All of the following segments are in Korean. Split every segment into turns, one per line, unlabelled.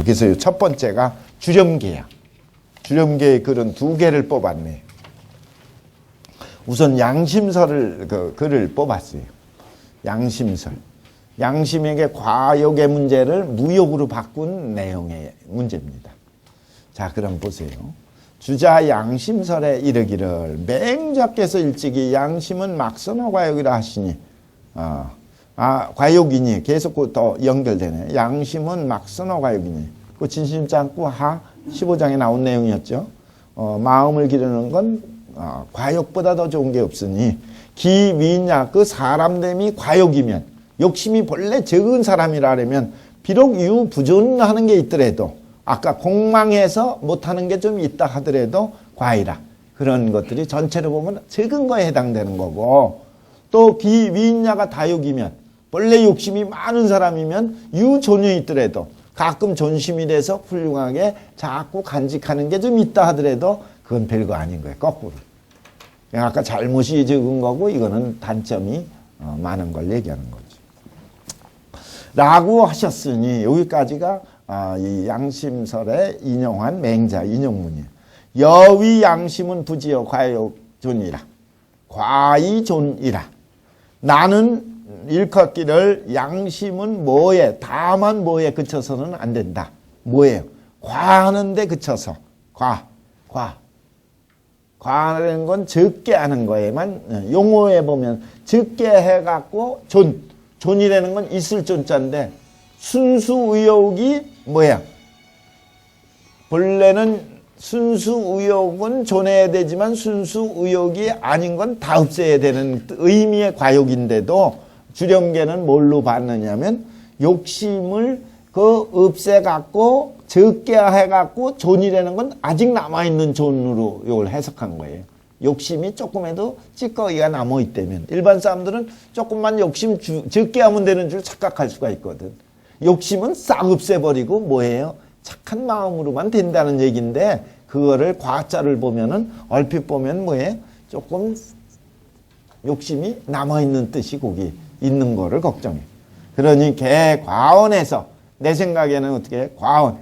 그래서 첫 번째가 주렴계야. 주렴계의 글은 두 개를 뽑았네. 우선 양심설을 글을 뽑았어요. 양심설. 양심에게 과욕의 문제를 무욕으로 바꾼 내용의 문제입니다. 자, 그럼 보세요. 주자 양심설에 이르기를 맹자께서 일찍이 양심은 막선어 과욕이라 하시니 과욕이니 계속 더 연결되네. 양심은 막선어 과욕이니 그 진심짱구 하 15장에 나온 내용이었죠. 마음을 기르는 건 과욕보다 더 좋은 게 없으니 기미냐 그 사람됨이 과욕이면 욕심이 본래 적은 사람이라면 비록 유부존하는 게 있더라도 아까 공망해서 못하는 게 좀 있다 하더라도 과이라. 그런 것들이 전체로 보면 적은 거에 해당되는 거고 또 비위인야가 다욕이면 본래 욕심이 많은 사람이면 유존이 있더라도 가끔 존심이 돼서 훌륭하게 자꾸 간직하는 게 좀 있다 하더라도 그건 별거 아닌 거예요. 거꾸로. 아까 잘못이 적은 거고 이거는 단점이 많은 걸 얘기하는 거죠. 라고 하셨으니 여기까지가 이 양심설에 인용한 맹자 인용문이에요. 여위 양심은 부지어 과욕존이라. 과이존이라. 나는 일컫기를 양심은 뭐에 다만 뭐에 그쳐서는 안 된다. 뭐예요? 과하는 데 그쳐서. 과하는 건 적게 하는 거에만 용어에 보면 적게 해갖고 존이라는 건 있을 존자인데 순수의욕이 뭐야? 본래는 순수의욕은 존해야 되지만 순수의욕이 아닌 건 다 없애야 되는 의미의 과욕인데도 주렴계는 뭘로 봤느냐면 욕심을 없애갖고 적게 해갖고 존이라는 건 아직 남아있는 존으로 이걸 해석한 거예요. 욕심이 조금에도 찌꺼기가 남아있다면 일반 사람들은 조금만 욕심 적게 하면 되는 줄 착각할 수가 있거든. 욕심은 싹 없애버리고 뭐예요? 착한 마음으로만 된다는 얘기인데 그거를 과자를 보면은 얼핏 보면 뭐예요? 조금 욕심이 남아있는 뜻이 거기 있는 거를 걱정해. 그러니 개과언에서 내 생각에는 어떻게 해? 과언.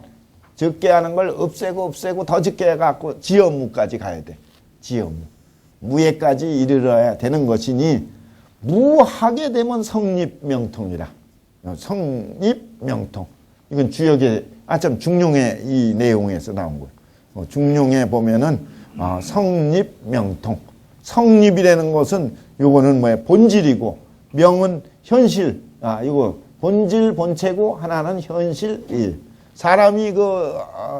적게 하는 걸 없애고 더 적게 해갖고 지엄무까지 가야 돼. 지엄무. 무에까지 이르러야 되는 것이니 무하게 되면 성립명통이라. 성립명통. 이건 주역의 참 중용의 이 내용에서 나온 거예요. 중용에 보면은 성립명통. 성립이라는 것은 요거는 뭐야? 본질이고 명은 현실. 이거 본질 본체고 하나는 현실일. 사람이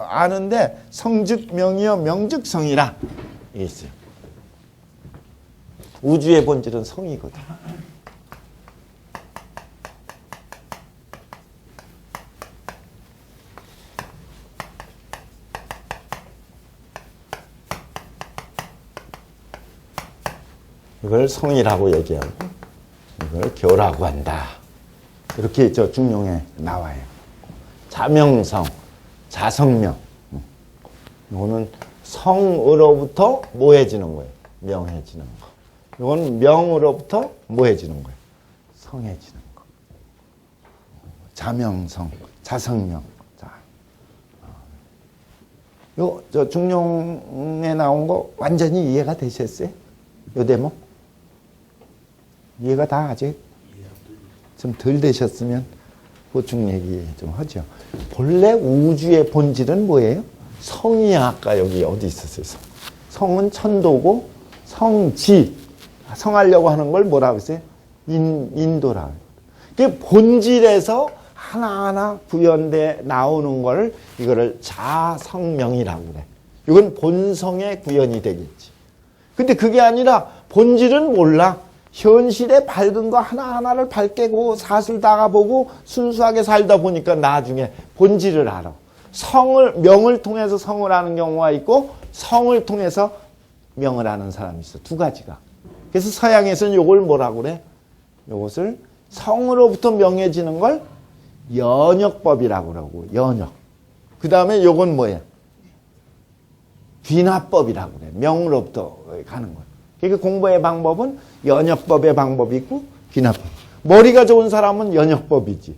아는데 성즉 명이여 명즉 성이라 있어요. 우주의 본질은 성이거든. 이걸 성이라고 얘기하고 이걸 교라고 한다. 이렇게 저 중용에 나와요. 자명성, 자성명. 이거는 성으로부터 뭐해지는 거예요? 명해지는 거. 이건 명으로부터 뭐해지는 거예요? 성해지는 거. 자명성, 자성명. 저 중용에 나온 거 완전히 이해가 되셨어요? 요 대목? 이해가 다 아직 좀 덜 되셨으면 보충 얘기 좀 하죠. 본래 우주의 본질은 뭐예요? 성이 아까 여기 어디 있었어요? 성은 천도고 성지. 성하려고 하는 걸 뭐라고 했어요? 인도라. 그 본질에서 하나하나 구현돼 나오는 걸 이거를 자성명이라고 그래. 이건 본성의 구현이 되겠지. 근데 그게 아니라 본질은 몰라. 현실에 밝은 거 하나하나를 밝게 보고 사슬 다가보고 순수하게 살다 보니까 나중에 본질을 알아. 명을 통해서 성을 하는 경우가 있고 성을 통해서 명을 하는 사람이 있어. 두 가지가. 그래서 서양에서는 이걸 뭐라고 그래? 이것을 성으로부터 명해지는 걸 연역법이라고 그러고, 연역. 그 다음에 이건 뭐야? 귀납법이라고 그래. 명으로부터 가는 거야. 그러니까 공부의 방법은 연역법의 방법이 있고 귀납법. 머리가 좋은 사람은 연역법이지.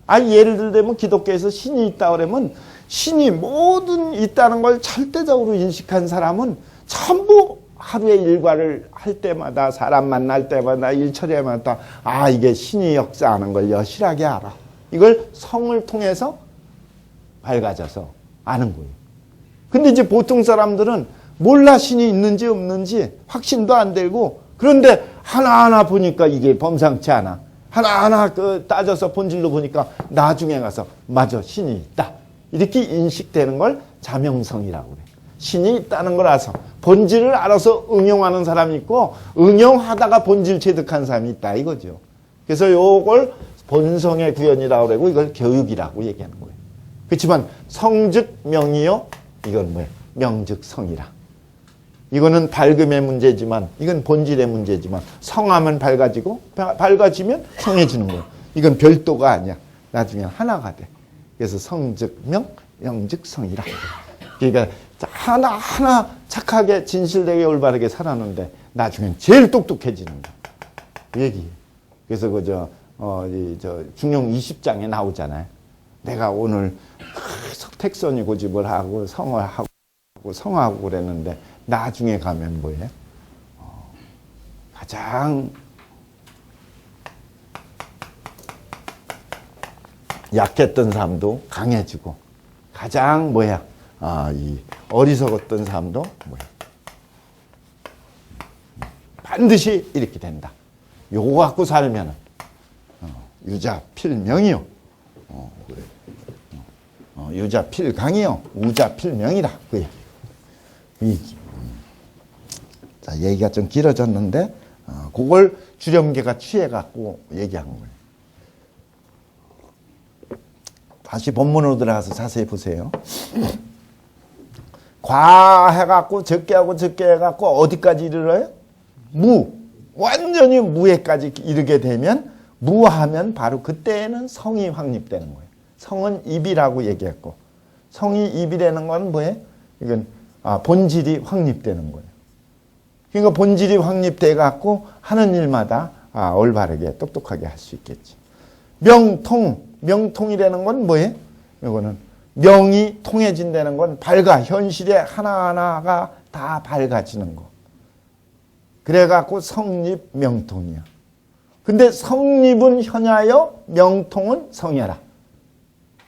아니, 예를 들면 기독교에서 신이 있다 그러면 신이 모든 있다는 걸 절대적으로 인식한 사람은 전부 하루의 일과를 할 때마다, 사람 만날 때마다, 일처리마다 아, 이게 신이 역사하는 걸 여실하게 알아. 이걸 성을 통해서 밝아져서 아는 거예요. 근데 이제 보통 사람들은 몰라, 신이 있는지 없는지 확신도 안 되고, 그런데 하나하나 보니까 이게 범상치 않아. 하나하나 따져서 본질로 보니까 나중에 가서 맞아, 신이 있다. 이렇게 인식되는 걸 자명성이라고 그래. 신이 있다는 걸 알아서, 본질을 알아서 응용하는 사람이 있고, 응용하다가 본질 체득한 사람이 있다 이거죠. 그래서 요걸 본성의 구현이라고 그러고, 이걸 교육이라고 얘기하는 거예요. 그렇지만 성즉 명이요, 이건 뭐예요? 명즉 성이라. 이거는 밝음의 문제지만, 이건 본질의 문제지만, 성하면 밝아지고, 밝아지면 성해지는 거예요. 이건 별도가 아니야. 나중에 하나가 돼. 그래서 성즉 명, 명즉 성이라. 그러니까 하나하나 착하게 진실되게 올바르게 살았는데 나중엔 제일 똑똑해지는 거야. 그 얘기예요. 그래서 저 중용 20장에 나오잖아요. 내가 오늘 택선이 고집을 하고 성하고 그랬는데 나중에 가면 뭐예요? 가장 약했던 사람도 강해지고, 가장 이 어리석었던 사람도 반드시 이렇게 된다. 요거 갖고 살면 유자 필명이요. 그래. 유자 필강이요. 우자 필명이다. 그 얘기. 자, 얘기가 좀 길어졌는데, 그걸 주렴계가 취해갖고 얘기한 거예요. 다시 본문으로 들어가서 자세히 보세요. 과해갖고 적게 하고 적게 해갖고 어디까지 이르러요? 무. 완전히 무에까지 이르게 되면, 무하면 바로 그때는 성이 확립되는 거예요. 성은 입이라고 얘기했고, 성이 입이라는 건 뭐예요? 이건 본질이 확립되는 거예요. 그러니까 본질이 확립돼 갖고 하는 일마다 올바르게 똑똑하게 할 수 있겠지. 명통이라는 건 뭐예요? 이거는 명이 통해진다는 건 밝아. 현실의 하나하나가 다 밝아지는 거. 그래갖고 성립 명통이야. 근데 성립은 현야여, 명통은 성야라.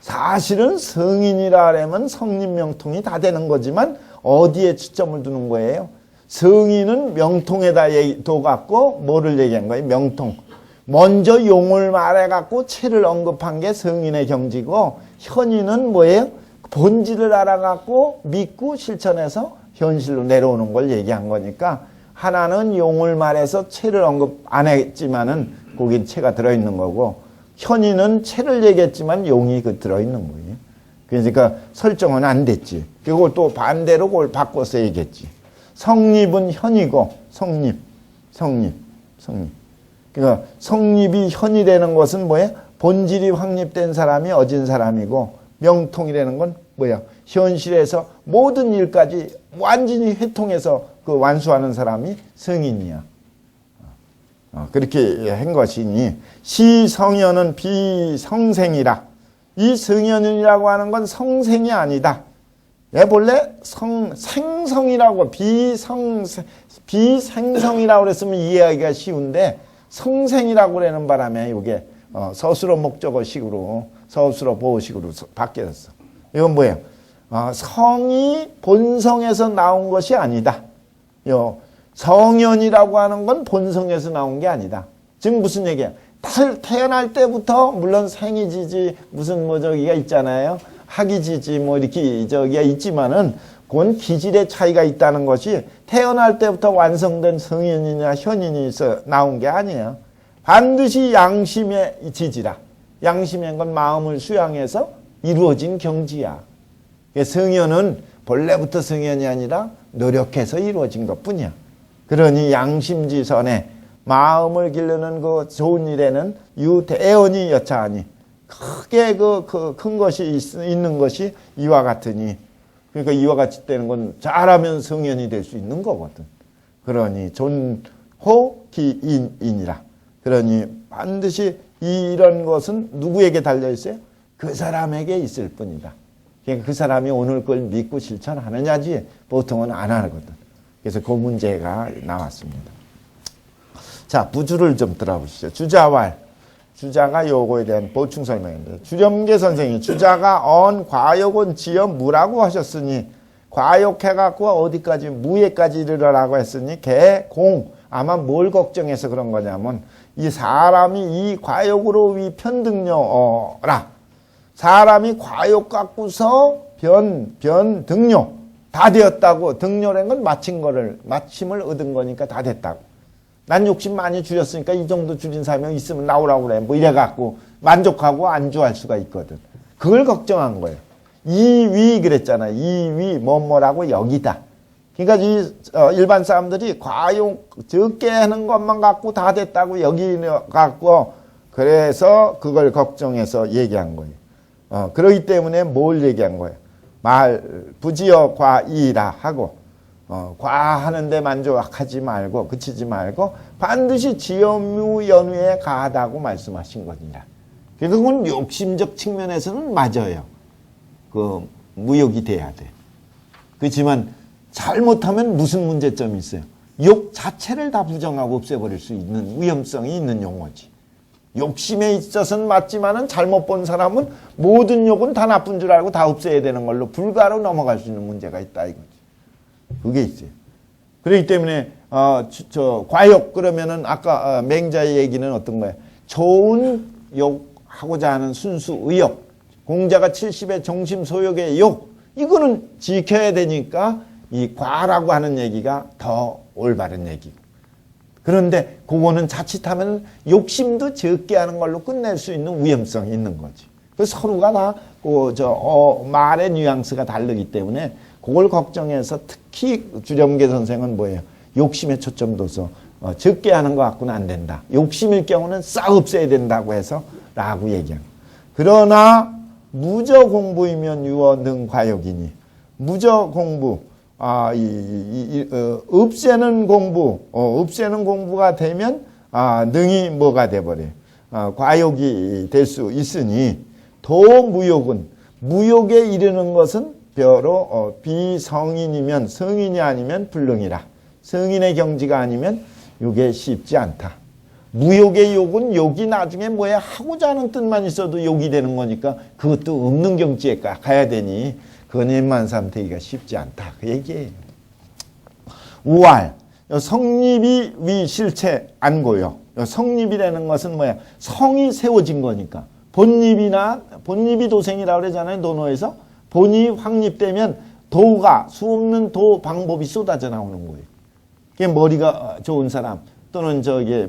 사실은 성인이라 하려면 성립 명통이 다 되는 거지만 어디에 초점을 두는 거예요? 성인은 명통에다 둬갖고 뭐를 얘기한 거예요? 명통. 먼저 용을 말해갖고 체를 언급한 게 성인의 경지고, 현인은 뭐예요? 본질을 알아갖고 믿고 실천해서 현실로 내려오는 걸 얘기한 거니까, 하나는 용을 말해서 체를 언급 안 했지만은 거긴 체가 들어있는 거고, 현인은 체를 얘기했지만 용이 들어있는 거예요. 그러니까 설정은 안 됐지. 그리고 또 반대로 그걸 바꿔서 얘기했지. 성립은 현이고, 성립. 그러니까 성립이 현이라는 것은 뭐예요? 본질이 확립된 사람이 어진 사람이고, 명통이라는 건 뭐야? 현실에서 모든 일까지 완전히 회통해서 완수하는 사람이 성인이야. 그렇게 한 것이니, 시성현은 비성생이라. 이 성현이라고 하는 건 성생이 아니다. 본래 생성이라고 비생성이라고 그랬으면 이해하기가 쉬운데, 성생이라고 그러는 바람에 이게 서술어 목적어식으로, 서술어 보어식으로 바뀌었어. 이건 뭐예요? 성이 본성에서 나온 것이 아니다. 성현이라고 하는 건 본성에서 나온 게 아니다. 즉 무슨 얘기야? 태어날 때부터 물론 생이지지 무슨 저기가 있잖아요. 학이지지 이렇게 저기가 있지만은 그건 기질의 차이가 있다는 것이 태어날 때부터 완성된 성인이나 현인이 나온 게 아니에요. 반드시 양심의 지지라. 양심의 건 마음을 수양해서 이루어진 경지야. 성현은 본래부터 성현이 아니라 노력해서 이루어진 것뿐이야. 그러니 양심지선에 마음을 기르는 그 좋은 일에는 유대언이 여차하니, 크게 큰 것이 있는 것이 이와 같으니, 그러니까 이와 같이 되는 건 잘하면 성현이 될 수 있는 거거든. 그러니 존호기인이라. 그러니 반드시 이런 것은 누구에게 달려있어요? 그 사람에게 있을 뿐이다. 그러니까 그 사람이 오늘 걸 믿고 실천하느냐지 보통은 안 하거든. 그래서 그 문제가 나왔습니다. 자, 부주를 좀 들어보시죠. 주자왈. 주자가 요거에 대한 보충 설명인데, 주렴계 선생이 주자가 언 과욕은 지어 무라고 하셨으니, 과욕해갖고 어디까지, 무에까지 이르라고 했으니, 개, 공. 아마 뭘 걱정해서 그런 거냐면, 이 사람이 이 과욕으로 위 편등료라. 사람이 과욕 갖고서 등료. 다 되었다고. 등료라는 건 마침을 얻은 거니까 다 됐다고. 난 욕심 많이 줄였으니까 이 정도 줄인 사람이 있으면 나오라고 그래. 뭐 이래갖고 만족하고 안주할 수가 있거든. 그걸 걱정한 거예요. 이위 그랬잖아요. 이위 뭐뭐라고 여기다. 그러니까 이 일반 사람들이 과욕 적게 하는 것만 갖고 다 됐다고 여기갖고 그래서 그걸 걱정해서 얘기한 거예요. 그러기 때문에 뭘 얘기한 거예요? 말 부지어 과이라 하고 과하는데 만족하지 말고 그치지 말고 반드시 지엄무 연후에 가하다고 말씀하신 거니라. 그건 욕심적 측면에서는 맞아요. 그 무욕이 돼야 돼. 그렇지만 잘못하면 무슨 문제점이 있어요? 욕 자체를 다 부정하고 없애버릴 수 있는 위험성이 있는 용어지. 욕심에 있어서는 맞지만은 잘못 본 사람은 모든 욕은 다 나쁜 줄 알고 다 없애야 되는 걸로 불가로 넘어갈 수 있는 문제가 있다 이거지. 그게 있어요. 그렇기 때문에 과욕 그러면은 아까 맹자의 얘기는 어떤 거예요? 좋은 욕하고자 하는 순수 의욕, 공자가 70의 정심 소욕의 욕, 이거는 지켜야 되니까 이 과라고 하는 얘기가 더 올바른 얘기고. 그런데 그거는 자칫하면 욕심도 적게 하는 걸로 끝낼 수 있는 위험성이 있는 거지. 그 서로가 다 말의 뉘앙스가 다르기 때문에 그걸 걱정해서 특히 주렴계 선생은 뭐예요? 욕심에 초점 둬서 적게 하는 거 갖고는 안 된다. 욕심일 경우는 싹 없애야 된다고 해서 라고 얘기합니다. 그러나 무저 공부이면 유어 능 과욕이니 무저 공부 없애는 공부 없애는 공부가 되면 능이 뭐가 돼버려요? 과욕이 될 수 있으니 도무욕은 무욕에 이르는 것은 벼로 비성인이면 성인이 아니면 불능이라. 성인의 경지가 아니면 이게 쉽지 않다. 무욕의 욕은 욕이 나중에 뭐야 하고자 하는 뜻만 있어도 욕이 되는 거니까 그것도 없는 경지에 가야 되니 그건 웬만삼 되기가 쉽지 않다. 그 얘기예요. 우알 성립이 위 실체 안고요. 성립이라는 것은 뭐야? 성이 세워진 거니까. 본립이 도생이라고 그러잖아요. 논어에서. 본이 확립되면 도가 수없는 도 방법이 쏟아져 나오는 거예요. 그게 머리가 좋은 사람 또는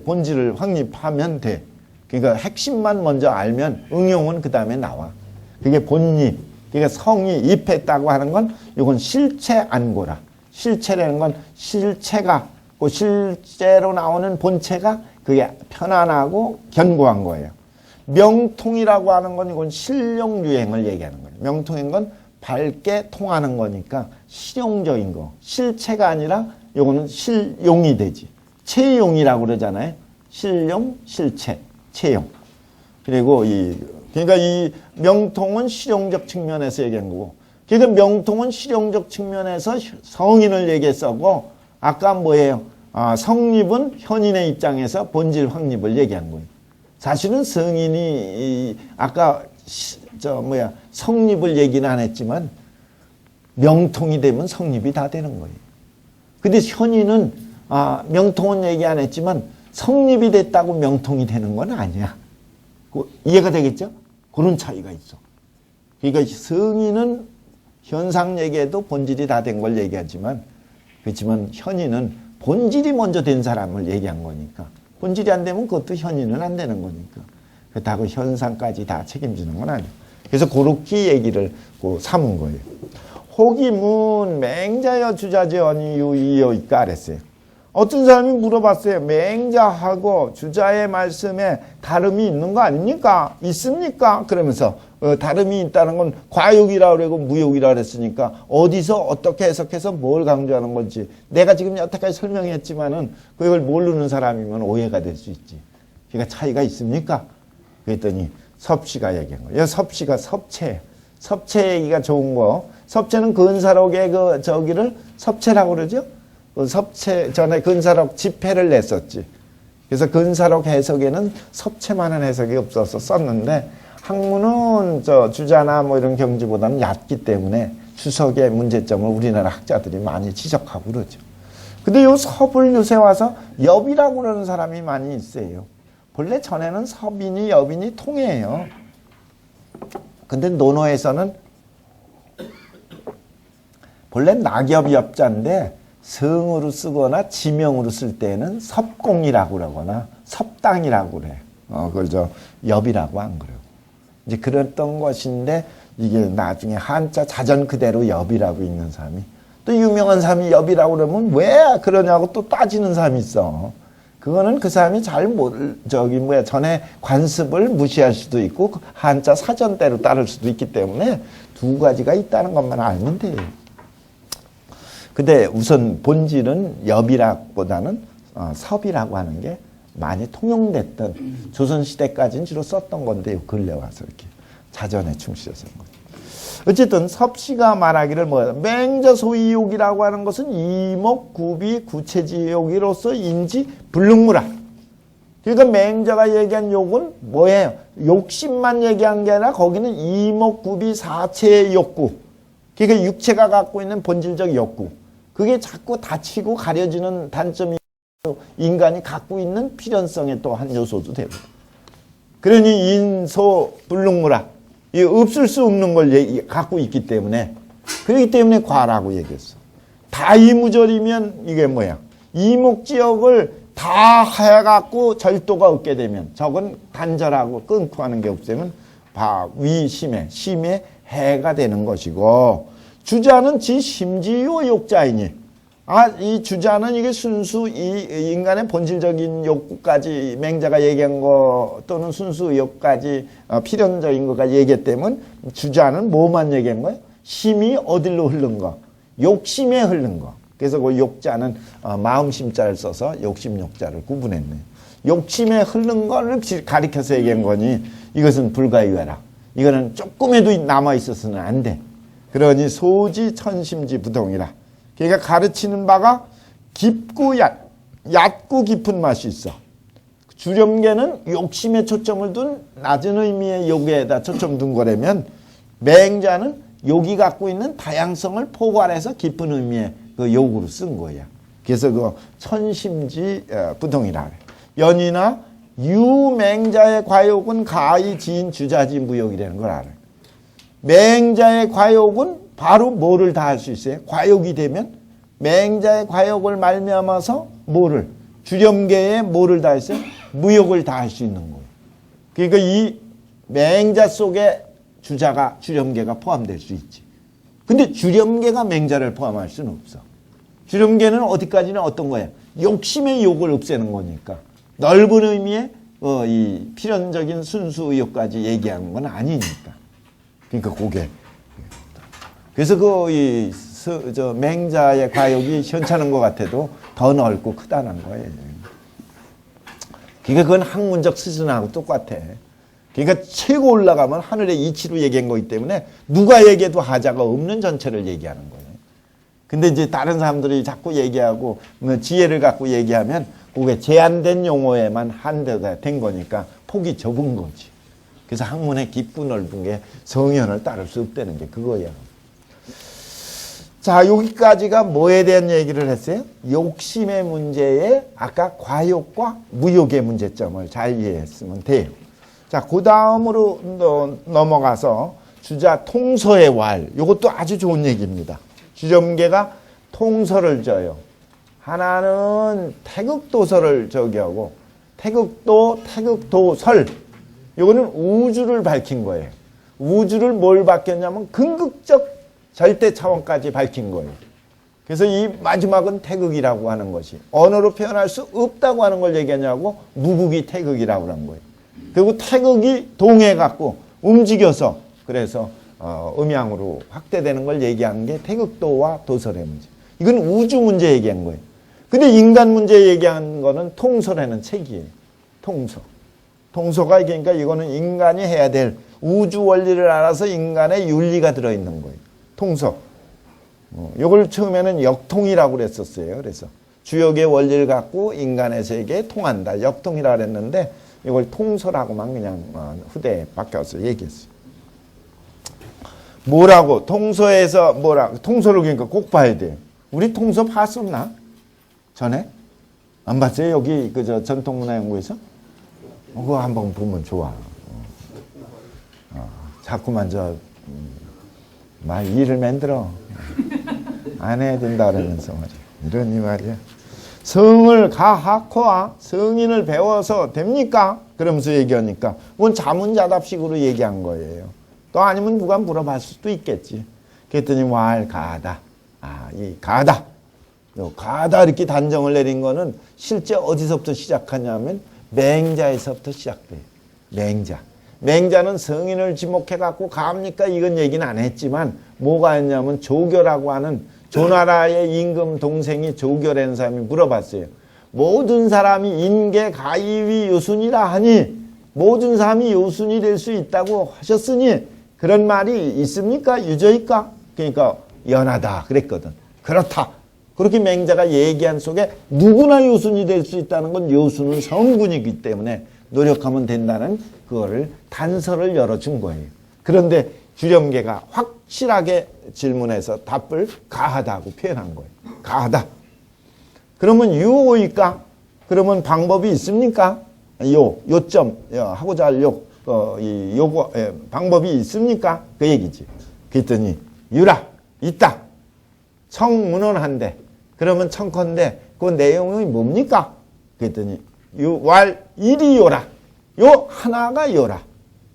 본질을 확립하면 돼. 그러니까 핵심만 먼저 알면 응용은 그 다음에 나와. 그게 본립. 그러니까 성이 입했다고 하는 건 이건 실체 안고라. 실체라는 건 실체가 그 실제로 나오는 본체가 그게 편안하고 견고한 거예요. 명통이라고 하는 건 이건 실용유행을 얘기하는 거예요. 명통인 건 밝게 통하는 거니까 실용적인 거. 실체가 아니라 요거는 실용이 되지. 체용이라고 그러잖아요. 실용, 실체, 체용. 그리고 그러니까 이 명통은 실용적 측면에서 얘기한 거고. 그러니까 명통은 실용적 측면에서 성인을 얘기했었고, 아까 뭐예요? 성립은 현인의 입장에서 본질 확립을 얘기한 거예요. 사실은 성인이 아까 성립을 얘기는 안 했지만 명통이 되면 성립이 다 되는 거예요. 근데 현인은 명통은 얘기 안 했지만 성립이 됐다고 명통이 되는 건 아니야. 이해가 되겠죠? 그런 차이가 있어. 그러니까 성인은 현상 얘기해도 본질이 다 된 걸 얘기하지만 그렇지만 현인은 본질이 먼저 된 사람을 얘기한 거니까 본질이 안 되면 그것도 현인은 안 되는 거니까 그렇다고 현상까지 다 책임지는 건 아니에요. 그래서 그렇게 얘기를 삼은 거예요. 혹이문 맹자여 주자제언이 유이여 있까 그랬어요. 어떤 사람이 물어봤어요. 맹자하고 주자의 말씀에 다름이 있는 거 아닙니까? 있습니까? 그러면서 다름이 있다는 건 과욕이라고 그러고 무욕이라고 그랬으니까 어디서 어떻게 해석해서 뭘 강조하는 건지 내가 지금 여태까지 설명했지만은 그걸 모르는 사람이면 오해가 될 수 있지. 그러니까 차이가 있습니까? 그랬더니 섭씨가 얘기한 거예요. 섭씨가 섭체. 섭체 얘기가 좋은 거. 섭체는 근사록의 저기를 섭체라고 그러죠? 섭체, 전에 근사록 집회를 냈었지. 그래서 근사록 해석에는 섭체만한 해석이 없어서 썼는데, 학문은 주자나 이런 경지보다는 얕기 때문에 주석의 문제점을 우리나라 학자들이 많이 지적하고 그러죠. 근데 요 섭을 요새 와서 엽이라고 그러는 사람이 많이 있어요. 본래 전에는 섭이니 엽이니 통해요. 근데 논어에서는 본래 낙엽 엽자인데 성으로 쓰거나 지명으로 쓸 때는 섭공이라고 그러거나 섭당이라고 그래. 그걸 엽이라고 안 그래요. 이제 그랬던 것인데 이게 나중에 한자 자전 그대로 엽이라고 읽는 사람이 또 유명한 사람이 엽이라고 그러면 왜 그러냐고 또 따지는 사람이 있어. 그거는 그 사람이 전에 관습을 무시할 수도 있고 한자 사전대로 따를 수도 있기 때문에 두 가지가 있다는 것만 알면 돼요. 근데 우선 본질은 엽이라기보다는 섭이라고 하는 게 많이 통용됐던 조선시대까지는 주로 썼던 건데요. 근래 와서 이렇게 자전에 충실해서 한 거죠. 어쨌든 섭씨가 말하기를 맹자소이욕이라고 하는 것은 이목구비 구체지욕이로서 인지 불능무라. 그러니까 맹자가 얘기한 욕은 뭐예요? 욕심만 얘기한 게 아니라 거기는 이목구비 사체의 욕구. 그러니까 육체가 갖고 있는 본질적 욕구. 그게 자꾸 다치고 가려지는 단점이 인간이 갖고 있는 필연성의 또 한 요소도 되고. 그러니 인소 불능무라. 이 없을 수 없는 걸 갖고 있기 때문에 그렇기 때문에 과라고 얘기했어. 다이무절이면 이게 뭐야? 이목지역을 다 해갖고 절도가 없게 되면 저건 단절하고 끊고 하는 게 없으면 위심에 심에 해가 되는 것이고 주자는 지 심지요 욕자이니 이 주자는 이게 순수 이 인간의 본질적인 욕구까지 맹자가 얘기한 거 또는 순수 의욕까지 필연적인 것까지 얘기했다면 주자는 뭐만 얘기한 거예요? 심이 어디로 흐른 거? 욕심에 흐른 거. 그래서 그 욕자는 마음심자를 써서 욕심 욕자를 구분했네요. 욕심에 흐른 거를 가리켜서 얘기한 거니 이것은 불가유해라. 이거는 조금에도 남아있어서는 안 돼. 그러니 소지 천심지 부동이라. 그러니까 가르치는 바가 깊고 얕고 깊은 맛이 있어. 주렴계는 욕심에 초점을 둔 낮은 의미의 욕에다 초점 둔 거라면 맹자는 욕이 갖고 있는 다양성을 포괄해서 깊은 의미의 그 욕으로 쓴 거야. 그래서 그 천심지 부동이라 그래. 연이나 유맹자의 과욕은 가히 지인 주자지 무욕이라는 걸 알아요. 맹자의 과욕은 바로 뭐를 다 할 수 있어요? 과욕이 되면 맹자의 과욕을 말미암아서 뭐를? 주렴계에 뭐를 다 했어요? 무욕을 다 할 수 있는 거예요. 그러니까 이 맹자 속에 주자가 주렴계가 포함될 수 있지. 근데 주렴계가 맹자를 포함할 수는 없어. 주렴계는 어디까지나 어떤 거야? 욕심의 욕을 없애는 거니까. 넓은 의미의 이 필연적인 순수 의욕까지 얘기하는 건 아니니까. 그러니까 그게. 그래서 맹자의 과욕이 현찮은 것 같아도 더 넓고 크다는 거예요. 그러니까 그건 학문적 수준하고 똑같아. 그러니까 최고 올라가면 하늘의 이치로 얘기한 거기 때문에 누가 얘기해도 하자가 없는 전체를 얘기하는 거예요. 근데 이제 다른 사람들이 자꾸 얘기하고 지혜를 갖고 얘기하면 그게 제한된 용어에만 한대가 된 거니까 폭이 좁은 거지. 그래서 학문의 깊고 넓은 게 성현을 따를 수 없다는 게 그거야. 자, 여기까지가 뭐에 대한 얘기를 했어요? 욕심의 문제에 아까 과욕과 무욕의 문제점을 잘 이해했으면 돼요. 자, 그 다음으로 넘어가서 주자 통서의 왈. 이것도 아주 좋은 얘기입니다. 주점계가 통서를 져요. 하나는 태극도설을 하고 태극도설. 이거는 우주를 밝힌 거예요. 우주를 뭘 밝혔냐면 근극적 절대 차원까지 밝힌 거예요. 그래서 이 마지막은 태극이라고 하는 것이 언어로 표현할 수 없다고 하는 걸 얘기하냐고 무극이 태극이라고 하는 거예요. 그리고 태극이 동해갖고 움직여서 그래서 음양으로 확대되는 걸 얘기한 게 태극도와 도설의 문제. 이건 우주 문제 얘기한 거예요. 근데 인간 문제 얘기한 거는 통설에는 책이에요. 통서. 통소가 그러니까 이거는 인간이 해야 될 우주 원리를 알아서 인간의 윤리가 들어있는 거예요. 통소. 이걸 처음에는 역통이라고 그랬었어요. 그래서 주역의 원리를 갖고 인간의 세계에 통한다. 역통이라고 그랬는데 이걸 통소라고만 그냥 후대에 바뀌어서 얘기했어요. 뭐라고? 통소에서 뭐라고? 통소를 그러니까 꼭 봐야 돼요. 우리 통소 봤었나? 전에? 안 봤어요? 여기 그저 전통문화연구에서? 그거 한번 보면 좋아. 자꾸만 말 일을 만들어. 안 해야 된다 그러면서 말이야. 이러니 말이야. 성을 가하코아 성인을 배워서 됩니까? 그러면서 얘기하니까 그건 자문자답식으로 얘기한 거예요. 또 아니면 누가 물어봤을 수도 있겠지. 그랬더니 왈 가다. 이 가다. 가다 이렇게 단정을 내린 거는 실제 어디서부터 시작하냐면 맹자에서부터 시작돼요. 맹자. 맹자는 성인을 지목해갖고 갑니까? 이건 얘기는 안 했지만 뭐가 했냐면 조교라고 하는 조나라의 임금 동생이 조교라는 사람이 물어봤어요. 모든 사람이 인계 가이위 요순이라 하니 모든 사람이 요순이 될 수 있다고 하셨으니 그런 말이 있습니까? 유저일까? 그러니까 연하다 그랬거든. 그렇다. 그렇게 맹자가 얘기한 속에 누구나 요순이 될 수 있다는 건 요순은 성군이기 때문에 노력하면 된다는 그거를 단서를 열어준 거예요. 그런데 주렴계가 확실하게 질문해서 답을 가하다고 표현한 거예요. 가하다. 그러면 유오일까? 그러면 방법이 있습니까? 요점 하고자 할 요거 방법이 있습니까? 그 얘기지. 그랬더니 유라 있다. 청문헌한데 그러면 청컨대 그 내용이 뭡니까? 그랬더니 왈 일이요라. 요 하나가 요라.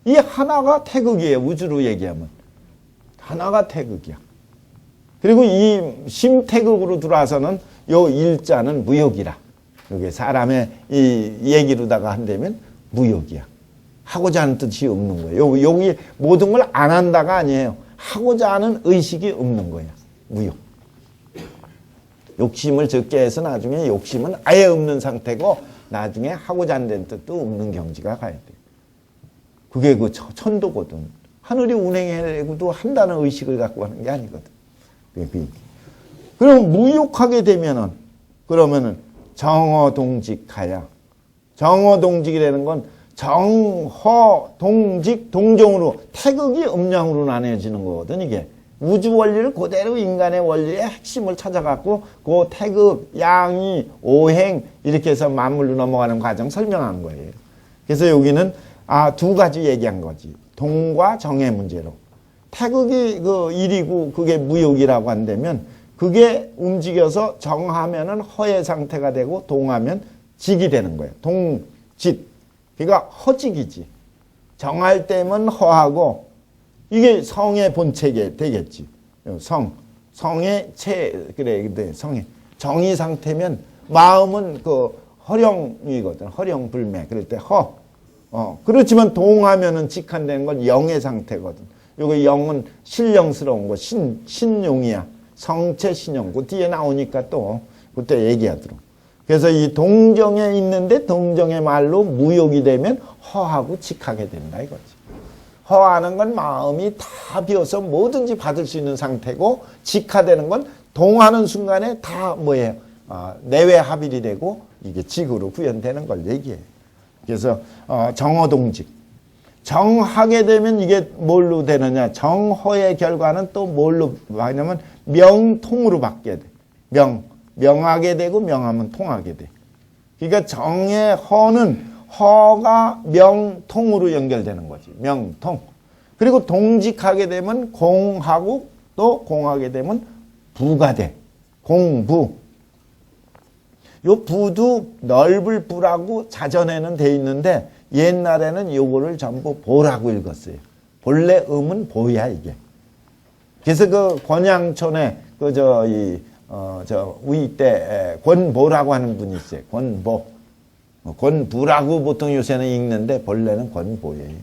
이 하나가 태극이에요. 우주로 얘기하면. 하나가 태극이야. 그리고 이 심태극으로 들어와서는 요 일자는 무욕이라. 이게 사람의 이 얘기로다가 한다면 무욕이야. 하고자 하는 뜻이 없는 거예요. 여기 모든 걸 안 한다가 아니에요. 하고자 하는 의식이 없는 거야. 무욕. 욕심을 적게 해서 나중에 욕심은 아예 없는 상태고 나중에 하고자 하는 뜻도 없는 경지가 가야 돼. 그게 그 천도거든. 하늘이 운행해도 한다는 의식을 갖고 하는 게 아니거든. 그럼 무욕하게 되면은 그러면은 정어동직하야. 정어동직이라는 건 정허동직 동정으로 태극이 음양으로 나뉘어지는 거거든. 이게 우주 원리를 그대로 인간의 원리의 핵심을 찾아갖고 그 태극, 양이, 오행 이렇게 해서 만물로 넘어가는 과정 설명한 거예요. 그래서 여기는 두 가지 얘기한 거지. 동과 정의 문제로. 태극이 그 일이고 그게 무욕이라고 한다면 그게 움직여서 정하면은 허의 상태가 되고 동하면 직이 되는 거예요. 동직. 그러니까 허직이지. 정할 때면 허하고 이게 성의 본체가 되겠지. 성의 그래, 성의. 정의 상태면 마음은 그 허령이거든. 허령불매. 그럴 때 그렇지만 동하면은 직한되는 건 영의 상태거든. 요거 영은 신령스러운 거, 신용이야. 성체 신용. 그 뒤에 나오니까 또 그때 얘기하도록. 그래서 이 동정에 있는데 동정의 말로 무욕이 되면 허하고 직하게 된다 이거지. 허하는 건 마음이 다 비어서 뭐든지 받을 수 있는 상태고 직하되는 건 동하는 순간에 다 뭐예요? 내외 합일이 되고 이게 직으로 구현되는 걸 얘기해요. 그래서 정어동직. 정하게 되면 이게 뭘로 되느냐? 정허의 결과는 또 뭘로 하냐면 명통으로 바뀌게 돼. 명하게 되고 명하면 통하게 돼. 그러니까 정의 허는 허가 명통으로 연결되는 거지. 명통. 그리고 동직하게 되면 공하고 또 공하게 되면 부가 돼. 공부. 요 부도 넓을 부라고 자전에는 돼 있는데 옛날에는 요거를 전부 보라고 읽었어요. 본래 음은 보야 이게. 그래서 그 권양촌에 우이 때 권보라고 하는 분이 있어요. 권보. 권부라고 보통 요새는 읽는데 본래는 권보예요.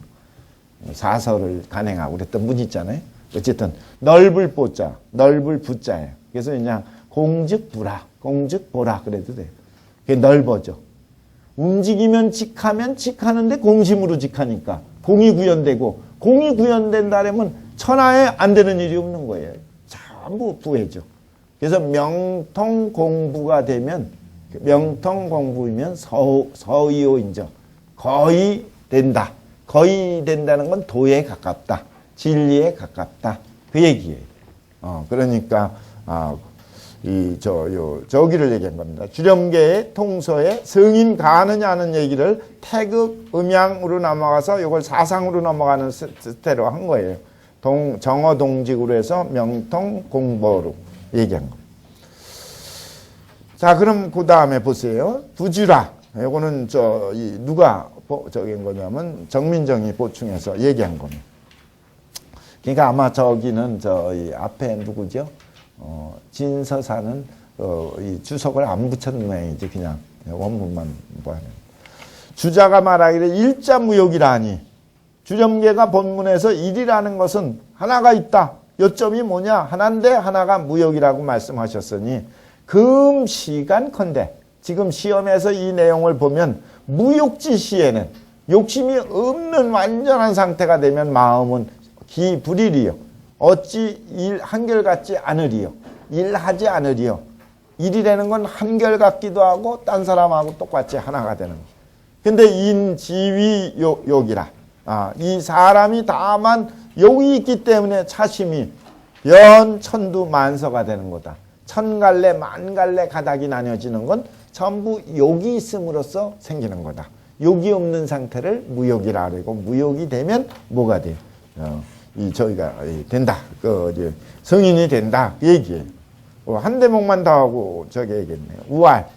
사설을 간행하고 그랬던 분 있잖아요. 어쨌든 넓을 보자, 넓을 부자예요. 그래서 그냥 공즉부라, 공즉보라 그래도 돼요. 그게 넓어져. 움직이면 직하면 직하는데 공심으로 직하니까 공이 구현되고, 공이 구현된다면 천하에 안 되는 일이 없는 거예요. 전부 부해죠. 그래서 명통공부가 되면, 명통공부이면 서의호인정, 거의 된다. 거의 된다는 건 도에 가깝다. 진리에 가깝다. 그 얘기예요. 그러니까 저기를 얘기한 겁니다. 주렴계의 통서에 성인 가느냐 하는 얘기를 태극, 음양으로 넘어가서 이걸 사상으로 넘어가는 스테로 한 거예요. 정어동직으로 해서 명통공보로 얘기한 겁니다. 자, 그럼 그 다음에 보세요. 부주라. 이거는 누가 저긴 거냐면 정민정이 보충해서 얘기한 겁니다. 그러니까 아마 저기는 이 앞에 누구죠? 진서사는 이 주석을 안 붙였는 모양이지. 그냥 원문만 뭐 하는. 주자가 말하기를 일자무욕이라니. 주렴계가 본문에서 일이라는 것은 하나가 있다. 요점이 뭐냐? 하나인데 하나가 무욕이라고 말씀하셨으니 금시간컨대 지금 시험에서 이 내용을 보면 무욕지 시에는 욕심이 없는 완전한 상태가 되면 마음은 기불일이요. 어찌 일 한결같지 않으리요. 일하지 않으리요. 일이라는 건 한결같기도 하고 딴 사람하고 똑같이 하나가 되는 거예요. 근데 인지위 욕이라. 이 사람이 다만 욕이 있기 때문에 차심이 연천두 만서가 되는 거다. 천갈래 만갈래 가닥이 나뉘어지는 건 전부 욕이 있음으로써 생기는 거다. 욕이 없는 상태를 무욕이라 그러고, 무욕이 되면 뭐가 돼요? 저희가 된다. 성인이 된다. 그 얘기예요. 한 대목만 더 하고 저기 얘기했네요. 우알.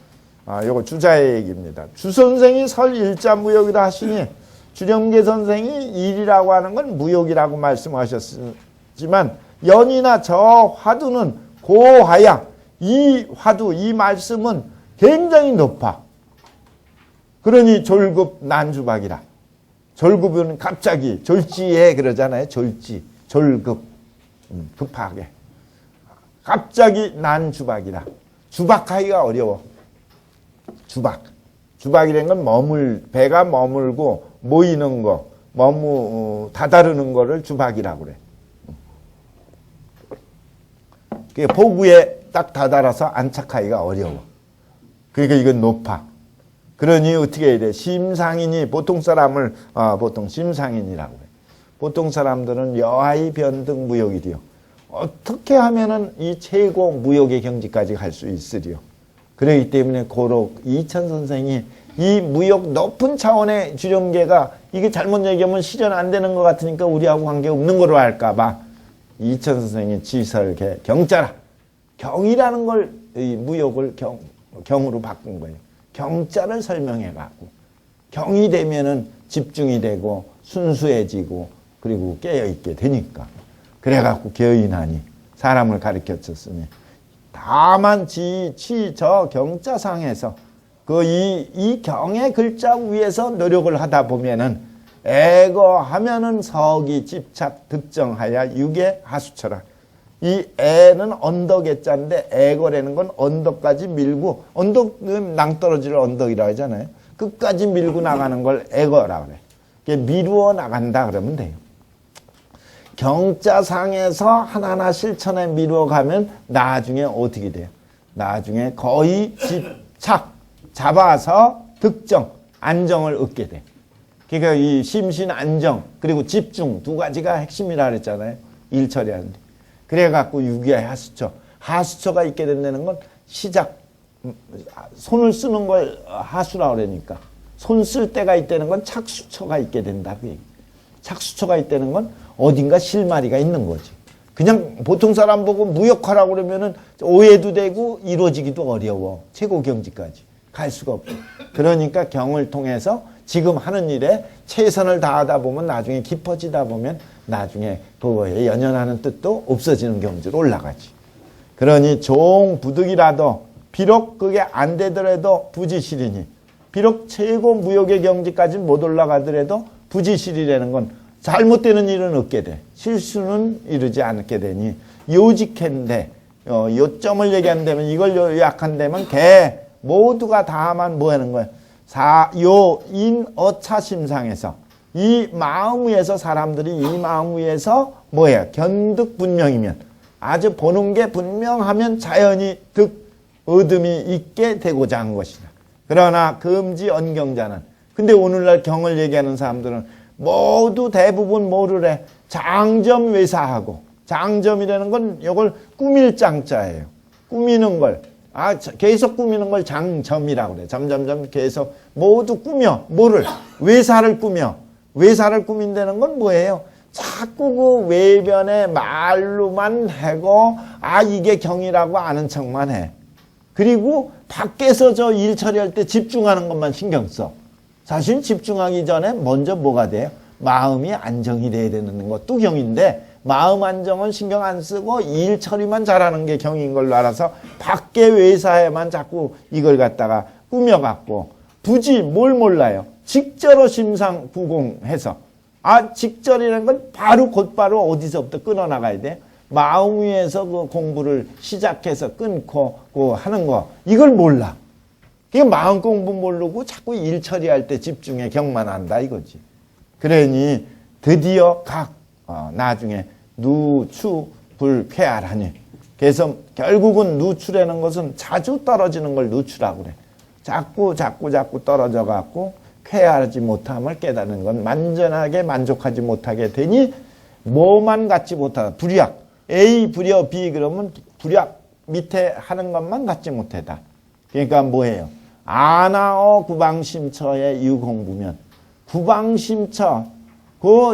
요거 주자의 얘기입니다. 주 선생이 설 일자무욕이라 하시니 주렴계 선생이 일이라고 하는 건 무욕이라고 말씀하셨지만 연이나 저 화두는 고하야. 이 화두, 이 말씀은 굉장히 높아. 그러니 졸급 난주박이라. 졸급은 갑자기 졸지에 그러잖아요. 졸지, 졸급, 급하게. 갑자기 난주박이라. 주박하기가 어려워. 주박이라는 건 배가 머물고 모이는 거, 다다르는 거를 주박이라고 그래. 그게 보구에 딱 다다라서 안착하기가 어려워. 그러니까 이건 높아. 그러니 어떻게 해야 돼? 심상인이 보통 사람을 보통 심상인이라고 해. 보통 사람들은 여하이 변등 무욕이리요. 어떻게 하면은 이 최고 무욕의 경지까지 갈 수 있으리요. 그렇기 때문에 고록 이천 선생이 이 무욕 높은 차원의 주렴계가 이게 잘못 얘기하면 실현 안 되는 것 같으니까 우리하고 관계 없는 거로 할까봐 이천 선생이 지설계 경자라. 경이라는 걸 이 무욕을 경으로 바꾼 거예요. 경자를 설명해가고 경이 되면은 집중이 되고 순수해지고 그리고 깨어있게 되니까 그래갖고 개의나니 사람을 가르쳤으니 다만 저 경자상에서 이 경의 글자 위에서 노력을 하다 보면은 애거 하면은 서기 집착 득정하야 유계 하수처라. 이 애는 언덕의 자인데 애거라는 건 언덕까지 밀고 언덕은 낭떠러지를 언덕이라고 하잖아요. 끝까지 밀고 나가는 걸 애거라고 그래. 이게 미루어 나간다 그러면 돼요. 경자상에서 하나하나 실천에 미루어 가면 나중에 어떻게 돼요? 나중에 거의 집착, 잡아서 득정, 안정을 얻게 돼. 그러니까 이 심신 안정 그리고 집중 두 가지가 핵심이라 그랬잖아요. 일 처리하는데. 그래갖고 유기의 하수처. 하수처가 있게 된다는 건 시작, 손을 쓰는 걸 하수라 그러니까 손 쓸 때가 있다는 건 착수처가 있게 된다. 그 얘기. 착수처가 있다는 건 어딘가 실마리가 있는 거지. 그냥 보통 사람 보고 무역하라고 그러면은 오해도 되고 이루어지기도 어려워. 최고 경지까지 갈 수가 없고. 그러니까 경을 통해서 지금 하는 일에 최선을 다하다 보면 나중에 깊어지다 보면 나중에 그거에 연연하는 뜻도 없어지는 경지로 올라가지. 그러니 종부득이라도 비록 그게 안 되더라도 부지실이니 비록 최고 무역의 경지까지 못 올라가더라도 부지실이라는 건 잘못되는 일은 없게 돼. 실수는 이루지 않게 되니 요직한데 요점을 얘기한다면 이걸 요약한다면 개 모두가 다만 뭐 하는 거야? 어차심상에서 이 마음 위에서 사람들이 이 마음 위에서 뭐예요? 견득분명이면 아주 보는 게 분명하면 자연히 얻음이 있게 되고자 한 것이다. 그러나 금지 언경자는 근데 오늘날 경을 얘기하는 사람들은 모두 대부분 뭐를 해? 장점외사하고 장점이라는 건 이걸 꾸밀 장자예요. 꾸미는 걸. 계속 꾸미는 걸 장점이라고 그래. 점점점 계속 모두 꾸며. 뭐를? 외사를 꾸며. 외사를 꾸민다는 건 뭐예요? 자꾸 그 외변의 말로만 하고 이게 경이라고 아는 척만 해. 그리고 밖에서 저 일 처리할 때 집중하는 것만 신경 써. 사실 집중하기 전에 먼저 뭐가 돼요? 마음이 안정이 돼야 되는 것도 경인데 마음 안정은 신경 안 쓰고 일 처리만 잘하는 게 경인 걸로 알아서 밖에 외사에만 자꾸 이걸 갖다가 꾸며갖고 굳이 뭘 몰라요? 직저로 심상 부공해서 직절이라는 건 바로 곧바로 어디서부터 끊어나가야 돼? 마음 위에서 그 공부를 시작해서 끊고 하는 거 이걸 몰라. 그게 마음 공부 모르고 자꾸 일 처리할 때 집중해 경만 한다 이거지. 그러니 드디어 나중에 누추불쾌하라니. 그래서 결국은 누추라는 것은 자주 떨어지는 걸 누추라고 그래. 자꾸 떨어져 갖고 쾌하지 못함을 깨닫는 건 완전하게 만족하지 못하게 되니 뭐만 갖지 못하다. 불약. A 불여 B 그러면 불약 밑에 하는 것만 갖지 못하다. 그러니까 뭐예요? 아나어 구방심처의 유공부면 구방심처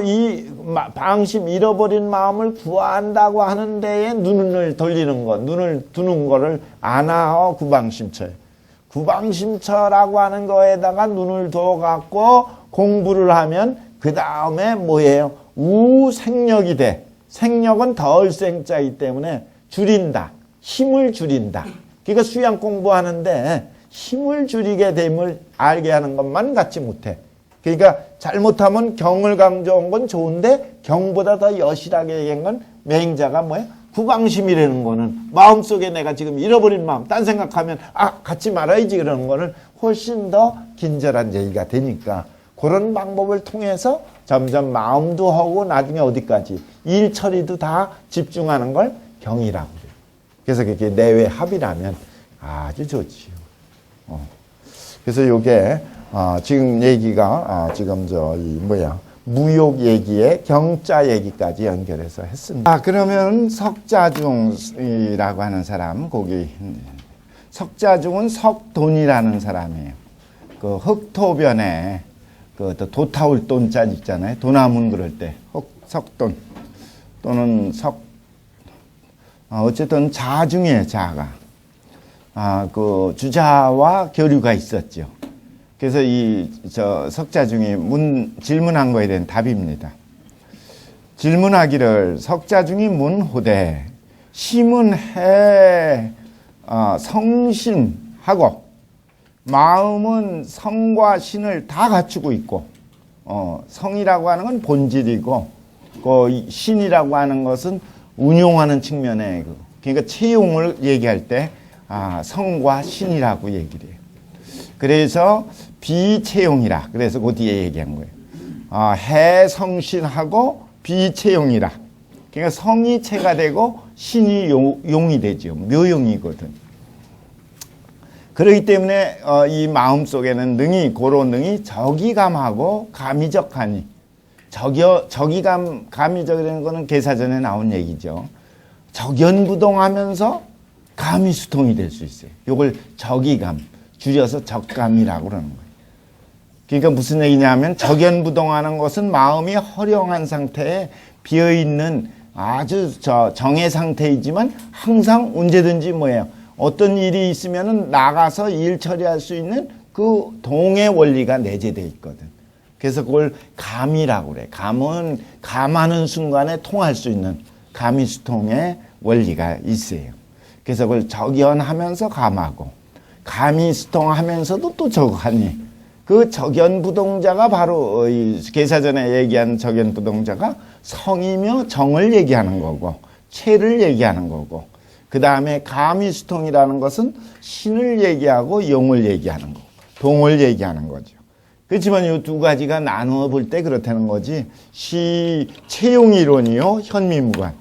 이 방심 잃어버린 마음을 구한다고 하는 데에 눈을 돌리는 것, 눈을 두는 거를 아나어 구방심처예요. 구방심처라고 하는 거에다가 눈을 둬갖고 공부를 하면 그 다음에 뭐예요? 우생력이 돼. 생력은 덜 생자이기 때문에 줄인다. 힘을 줄인다. 그러니까 수양 공부하는데 힘을 줄이게 됨을 알게 하는 것만 갖지 못해. 그러니까 잘못하면 경을 강조한 건 좋은데 경보다 더 여실하게 얘기한 건 맹자가 뭐예요? 구방심이라는 거는 마음속에 내가 지금 잃어버린 마음 딴 생각하면 갖지 말아야지 그러는 거는 훨씬 더 긴절한 얘기가 되니까 그런 방법을 통해서 점점 마음도 하고 나중에 어디까지 일 처리도 다 집중하는 걸 경이라고 그래요. 그래서 그게 내외 합이라면 아주 좋지요. 그래서 요게 지금 얘기가 지금 무욕 얘기에 경자 얘기까지 연결해서 했습니다. 그러면 석자중이라고 하는 사람, 거기 석자중은 석돈이라는 사람이에요. 그 흑토변에 그 도타울 돈자 있잖아요. 도나문 그럴 때 석돈 또는 어쨌든 자중이에요. 자가 그 주자와 교류가 있었죠. 그래서 석자중이 질문한 거에 대한 답입니다. 질문하기를 석자중이 문호대 심은 성신하고 마음은 성과 신을 다 갖추고 있고 성이라고 하는 건 본질이고 그 신이라고 하는 것은 운용하는 측면에 그러니까 채용을 얘기할 때 성과 신이라고 얘기를 해요. 그래서 비채용이라. 그래서 그 뒤에 얘기한 거예요. 해성신하고 비채용이라. 그러니까 성이 채가 되고 신이 용이 되죠. 묘용이거든. 그렇기 때문에 이 마음속에는 고로 능이 적이감하고 감이적하니. 감이적이라는 거는 개사전에 나온 얘기죠. 적연부동하면서 감이수통이 될 수 있어요. 이걸 적이감, 줄여서 적감이라고 그러는 거예요. 그러니까 무슨 얘기냐면 적연부동하는 것은 마음이 허령한 상태에 비어있는 아주 정의 상태이지만 항상 언제든지 어떤 일이 있으면은 나가서 일 처리할 수 있는 그 동의 원리가 내재되어 있거든. 그래서 그걸 감이라고 그래. 감은 감하는 순간에 통할 수 있는 감이수통의 원리가 있어요. 그래서 그걸 적연하면서 감하고 감이수통하면서도 또 적하니 그 적연부동자가 바로 이 개사전에 얘기한 적연부동자가 성이며 정을 얘기하는 거고 체를 얘기하는 거고 그 다음에 감이수통이라는 것은 신을 얘기하고 용을 얘기하는 거고 동을 얘기하는 거죠. 그렇지만 이 두 가지가 나누어 볼 때 그렇다는 거지. 채용 이론이요, 현미무관.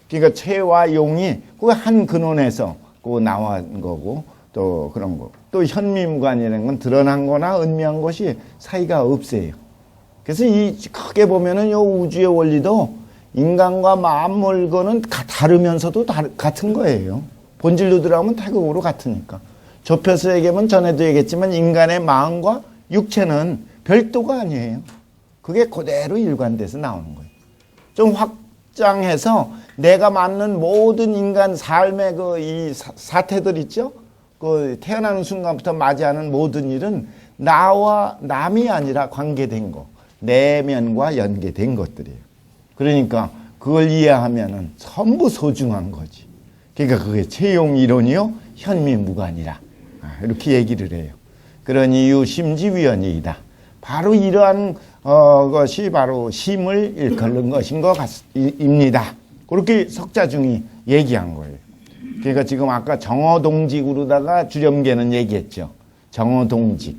그러니까 채와 용이 그 한 근원에서 그 나온 거고, 또 그런 거. 또 현미무관이라는 건 드러난 거나 은미한 것이 사이가 없어요. 그래서 이 크게 보면은 이 우주의 원리도 인간과 만물과는 다르면서도 같은 거예요. 본질로 들어가면 태극으로 같으니까. 좁혀서 얘기하면 전에도 얘기했지만 인간의 마음과 육체는 별도가 아니에요. 그게 그대로 일관돼서 나오는 거예요. 좀 확장해서 내가 맞는 모든 인간 삶의 이 사태들 있죠? 그 태어나는 순간부터 맞이하는 모든 일은 나와 남이 아니라 관계된 거, 내면과 연계된 것들이에요. 그러니까 그걸 이해하면은 전부 소중한 거지. 그러니까 그게 채용 이론이요, 현미무관이라. 이렇게 얘기를 해요. 그런 이유 심지위원이이다. 바로 이러한 것이 바로 심을 일컬는 것인 것입니다. 그렇게 석자중이 얘기한 거예요. 그러니까 지금 아까 정어동직으로다가 주렴계는 얘기했죠. 정어동직.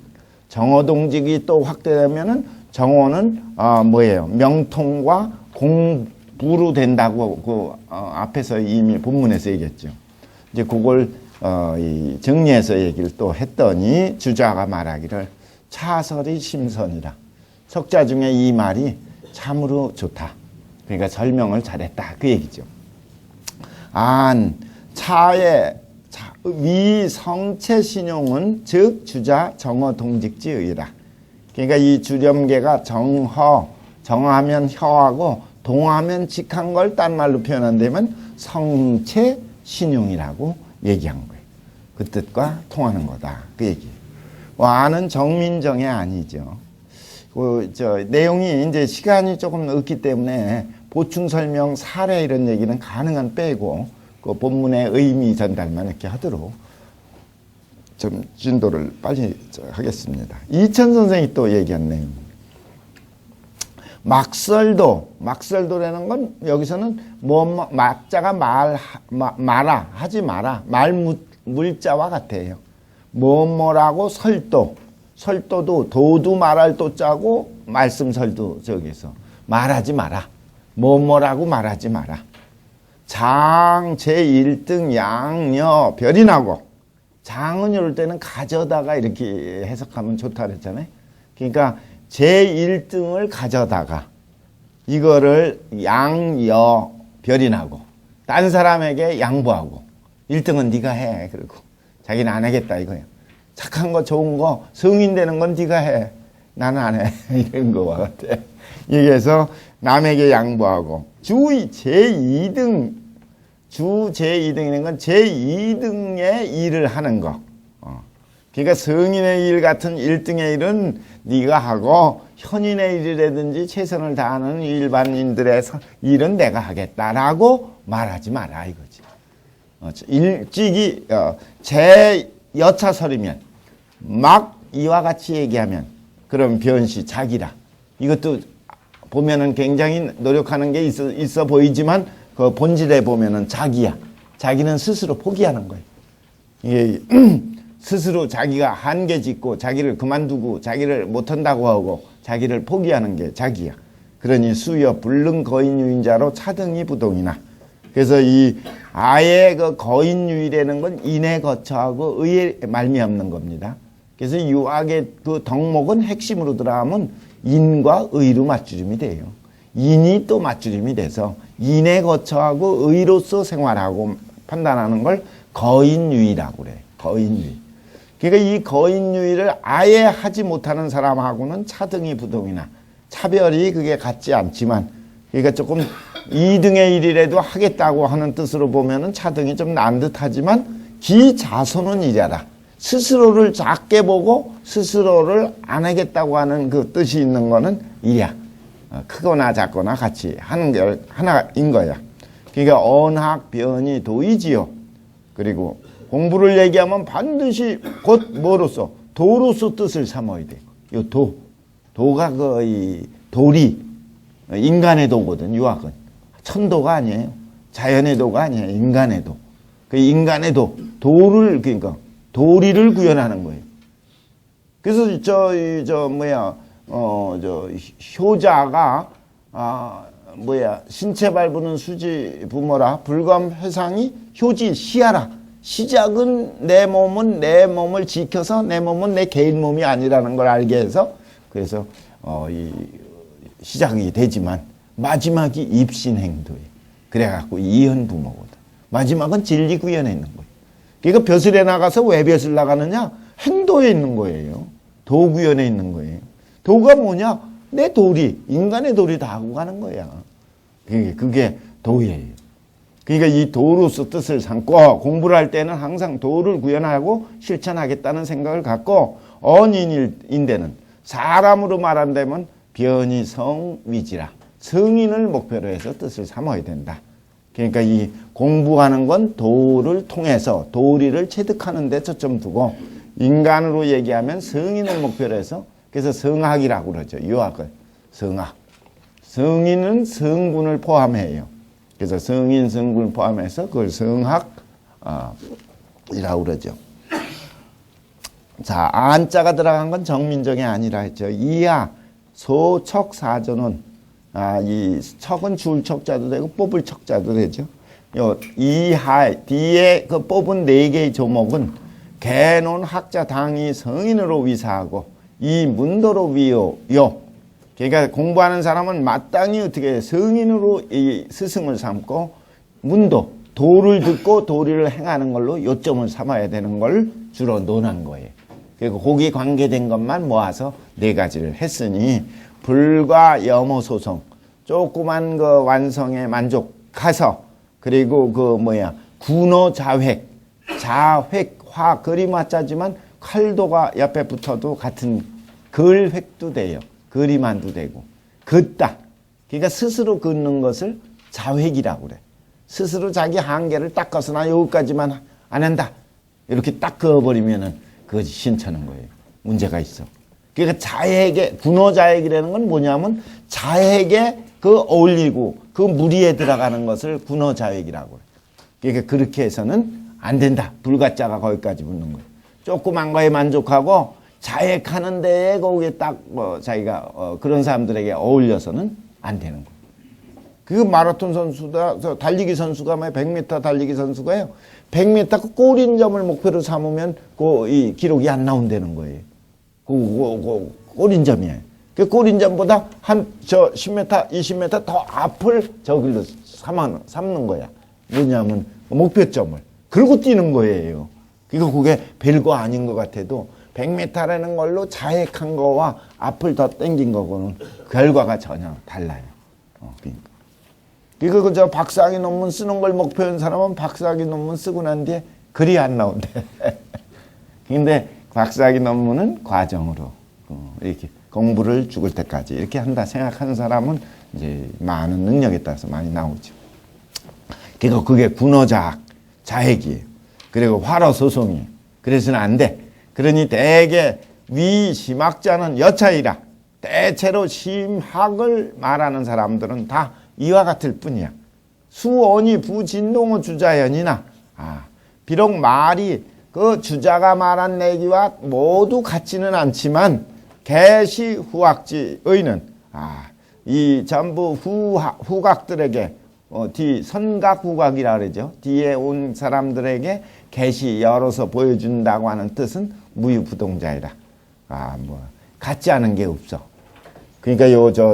정어동직이 또 확대되면은 정어는 뭐예요? 명통과 공부로 된다고 앞에서 이미 본문에서 얘기했죠. 이제 그걸 정리해서 얘기를 또 했더니 주자가 말하기를 차설이 심선이라. 석자 중에 이 말이 참으로 좋다. 그러니까 설명을 잘했다. 그 얘기죠. 차의 위성체 신용은 즉 주자 정어 동직지의라. 그러니까 이 주렴계가 정하면 혀하고 동하면 직한 걸 딴 말로 표현한다면 성체 신용이라고 얘기한 거예요. 그 뜻과 통하는 거다. 그 얘기예요. 와는 정민정이 아니죠. 내용이 이제 시간이 조금 없기 때문에 보충 설명, 사례 이런 얘기는 가능한 빼고 그 본문의 의미 전달만 이렇게 하도록 좀 진도를 빨리 하겠습니다. 이천 선생이 또 얘기한 내용. 막설도라는 건 여기서는 막자가 마라 하지 마라 물자와 같아요. 뭐라고 설도도 도도 말할 도자고 말씀설도 저기서 말하지 마라. 뭐라고 말하지 마라. 장 제1등 양녀 별이 나고, 장은 이럴 때는 가져다가 이렇게 해석하면 좋다 그랬잖아요. 그러니까 제1등을 가져다가 이거를 양여 별이 나고 딴 사람에게 양보하고 1등은 네가 해. 그리고 자기는 안 하겠다 이거예요. 착한 거 좋은 거 성인 되는 건 네가 해. 나는 안 해. 이런 거와 같아. 여기에서 남에게 양보하고 주 제2등이라는 건 제2등의 일을 하는 거. 그러니까 성인의 일 같은 1등의 일은 네가 하고 현인의 일이라든지 최선을 다하는 일반인들의 일은 내가 하겠다라고 말하지 마라 이거지. 일찍이 제 여차설이면 막 이와 같이 얘기하면 그럼 변시 자기라. 이것도 보면은 굉장히 노력하는 게 있어 보이지만 그 본질에 보면은 자기야. 자기는 스스로 포기하는 거예요. 이게 스스로 자기가 한계 짓고 자기를 그만두고 자기를 못한다고 하고 자기를 포기하는 게 자기야. 그러니 수여 불능 거인유인자로 차등이 부동이나. 그래서 이 아예 그 거인유이라는 건 인에 거처하고 의에 말미암는 겁니다. 그래서 유학의 그 덕목은 핵심으로 들어가면 인과 의로 맞추림이 돼요. 인이 또 맞추림이 돼서 인에 거처하고 의로서 생활하고 판단하는 걸 거인유이라고 그래. 거인유이. 그러니까 이 거인유의를 아예 하지 못하는 사람하고는 차등이 부동이나 차별이 그게 같지 않지만, 그러니까 조금 2등의 일이라도 하겠다고 하는 뜻으로 보면은 차등이 좀 난 듯하지만 기자손은 이래라. 스스로를 작게 보고 스스로를 안 하겠다고 하는 그 뜻이 있는 거는 이야. 크거나 작거나 같이 하는 게 하나인 거야. 그러니까 언학 변이 도이지요. 그리고 공부를 얘기하면 반드시 곧 뭐로서 도로서 뜻을 삼아야 돼. 요 도가 거의 도리, 인간의 도거든. 유학은 천도가 아니에요. 자연의 도가 아니에요. 인간의 도. 그 인간의 도를 그러니까 도리를 구현하는 거예요. 그래서 효자가 신체 발부는 수지 부모라 불검 회상이 효지 시하라. 시작은 내 몸은 내 몸을 지켜서 내 몸은 내 개인 몸이 아니라는 걸 알게 해서 그래서 이 시작이 되지만 마지막이 입신행도예요. 그래갖고 이현부모거든. 마지막은 진리구현에 있는 거예요. 그러니까 벼슬에 나가서 왜 벼슬 나가느냐? 행도에 있는 거예요. 도구현에 있는 거예요. 도가 뭐냐? 내 도리, 인간의 도리 다 하고 가는 거야. 그게 도예요. 그러니까 이 도로서 뜻을 삼고 공부를 할 때는 항상 도를 구현하고 실천하겠다는 생각을 갖고 언인인데는 사람으로 말한다면 변이성위지라. 성인을 목표로 해서 뜻을 삼아야 된다. 그러니까 이 공부하는 건 도를 통해서 도리를 체득하는 데 초점 두고 인간으로 얘기하면 성인을 목표로 해서 그래서 성학이라고 그러죠. 유학을. 성학. 성인은 성군을 포함해요. 그래서 성인, 성군을 포함해서 그걸 성학이라고 그러죠. 자, 안자가 들어간 건 정민정이 아니라 했죠. 이하, 소척, 사전은 이 척은 줄 척자도 되고 뽑을 척자도 되죠. 요 이하 뒤에 그 뽑은 네 개의 조목은 개논 학자 당이 성인으로 위사하고 이 문도로 위요. 그러니까 공부하는 사람은 마땅히 어떻게 성인으로 이 스승을 삼고 문도 도를 듣고 도리를 행하는 걸로 요점을 삼아야 되는 걸 주로 논한 거예요. 그리고 거기에 관계된 것만 모아서 네 가지를 했으니 불과 염호소송 조그만 그 완성에 만족해서 그리고 군호자획 자획화 그림 화자지만 칼도가 옆에 붙어도 같은 글획도 돼요. 그림안도 되고 긋다. 그러니까 스스로 긋는 것을 자획이라고 그래. 스스로 자기 한계를 딱 긋어서 나 여기까지만 안 한다. 이렇게 딱 그어버리면은 그것이 신처는 거예요. 문제가 있어. 그러니까 자액의 군호자액이라는 건 뭐냐면 자액에 그 어울리고 그 무리에 들어가는 것을 군호자액이라고 해요. 그러니까 그렇게 해서는 안 된다. 불가자가 거기까지 붙는 거예요. 조그만 거에 만족하고 자액하는 데에 거기에 딱 자기가 그런 사람들에게 어울려서는 안 되는 거예요. 그 마라톤 선수다, 달리기 선수가 100m 달리기 선수가요. 100m 그 골인점을 목표로 삼으면 이 기록이 안 나온다는 거예요. 골인점이에요. 그 골인점보다 10m, 20m 더 앞을 저 길로 삼는 거야. 뭐냐면 목표점을. 그러고 뛰는 거예요. 그러니까 그게 별거 아닌 것 같아도 100m라는 걸로 자획한 거와 앞을 더 당긴 거고는 결과가 전혀 달라요. 그러니까 저 박사학위 논문 쓰는 걸 목표한 사람은 박사학위 논문 쓰고 난 뒤에 글이 안 나온대. 근데 박사학위 논문은 과정으로 이렇게 공부를 죽을 때까지 이렇게 한다 생각하는 사람은 이제 많은 능력에 따라서 많이 나오죠. 그러니까 그게 군호자학, 자획이에요. 그리고 화로소송이에요. 그래서는 안 돼. 그러니 대개 위심학자는 여차이라. 대체로 심학을 말하는 사람들은 다 이와 같을 뿐이야. 수언이 부진동어 주자연이나 비록 말이 그 주자가 말한 내기와 모두 같지는 않지만 개시 후학지의는 이 전부 후각들에게 뒤 선각 후각이라 그러죠. 뒤에 온 사람들에게 개시 열어서 보여준다고 하는 뜻은 무유부동자이라. 같지 않은 게 없어. 그러니까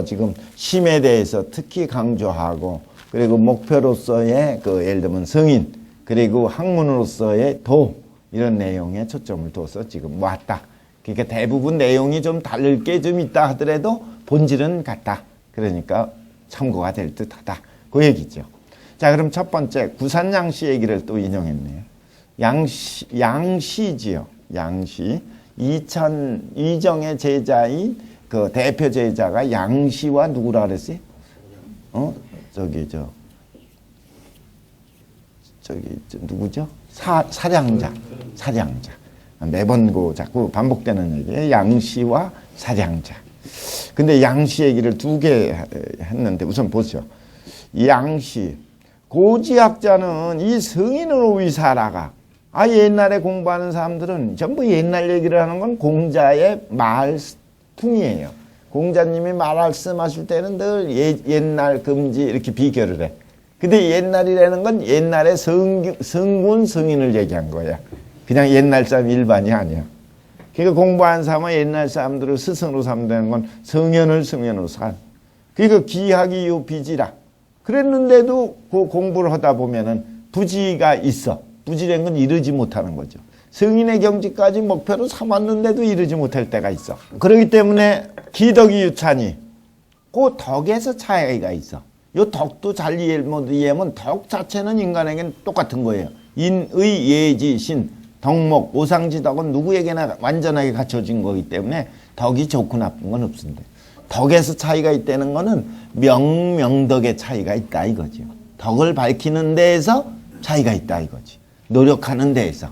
지금 심에 대해서 특히 강조하고 그리고 목표로서의 예를 들면 성인 그리고 학문으로서의 도 이런 내용에 초점을 둬서 지금 왔다. 그러니까 대부분 내용이 좀 다를 게 좀 있다 하더라도 본질은 같다. 그러니까 참고가 될 듯하다. 그 얘기죠. 자, 그럼 첫 번째 구산양시 얘기를 또 인용했네요. 양시지요. 양시. 이정의 제자인 그 대표 제자가 양시와 누구라 그랬어요? 누구죠? 사량자. 매번 자꾸 반복되는 얘기예요. 양시와 사량자. 근데 양시 얘기를 두 개 했는데 우선 보죠. 이 양시. 고지학자는 이 성인으로 위사라가 옛날에 공부하는 사람들은 전부 옛날 얘기를 하는 건 공자의 말풍이에요. 공자님이 말씀하실 때는 늘 옛날 금지 이렇게 비교를 해. 근데 옛날이라는 건 옛날에 성군 성인을 얘기한 거야. 그냥 옛날 사람 일반이 아니야. 그러니까 공부한 사람은 옛날 사람들을 스승으로 삼는 건 성현을 성현으로 살. 그러니까 기하기 요 비지라. 그랬는데도 그 공부를 하다 보면은 부지가 있어. 부지라는 건 이루지 못하는 거죠. 성인의 경지까지 목표로 삼았는데도 이루지 못할 때가 있어. 그렇기 때문에 기덕이 유찬이 그 덕에서 차이가 있어. 요 덕도 잘 이해하면 덕 자체는 인간에게는 똑같은 거예요. 인의 예지 신 덕목 오상지덕은 누구에게나 완전하게 갖춰진 거기 때문에 덕이 좋고 나쁜 건 없습니다. 덕에서 차이가 있다는 거는 명덕의 차이가 있다 이거죠. 덕을 밝히는 데에서 차이가 있다 이거지. 노력하는 데에서.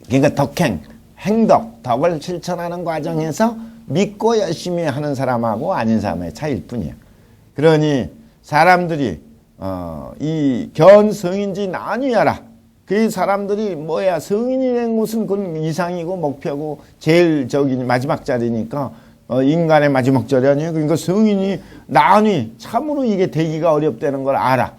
그러니까 덕행, 행덕, 덕을 실천하는 과정에서 믿고 열심히 하는 사람하고 아닌 사람의 차이일 뿐이야. 그러니 사람들이 이 견성인지 나뉘어라. 그 사람들이 뭐야 성인이라는 것은 그건 이상이고 목표고 제일 마지막 자리니까 인간의 마지막 자리 아니에요. 그러니까 성인이 나뉘 참으로 이게 되기가 어렵다는 걸 알아.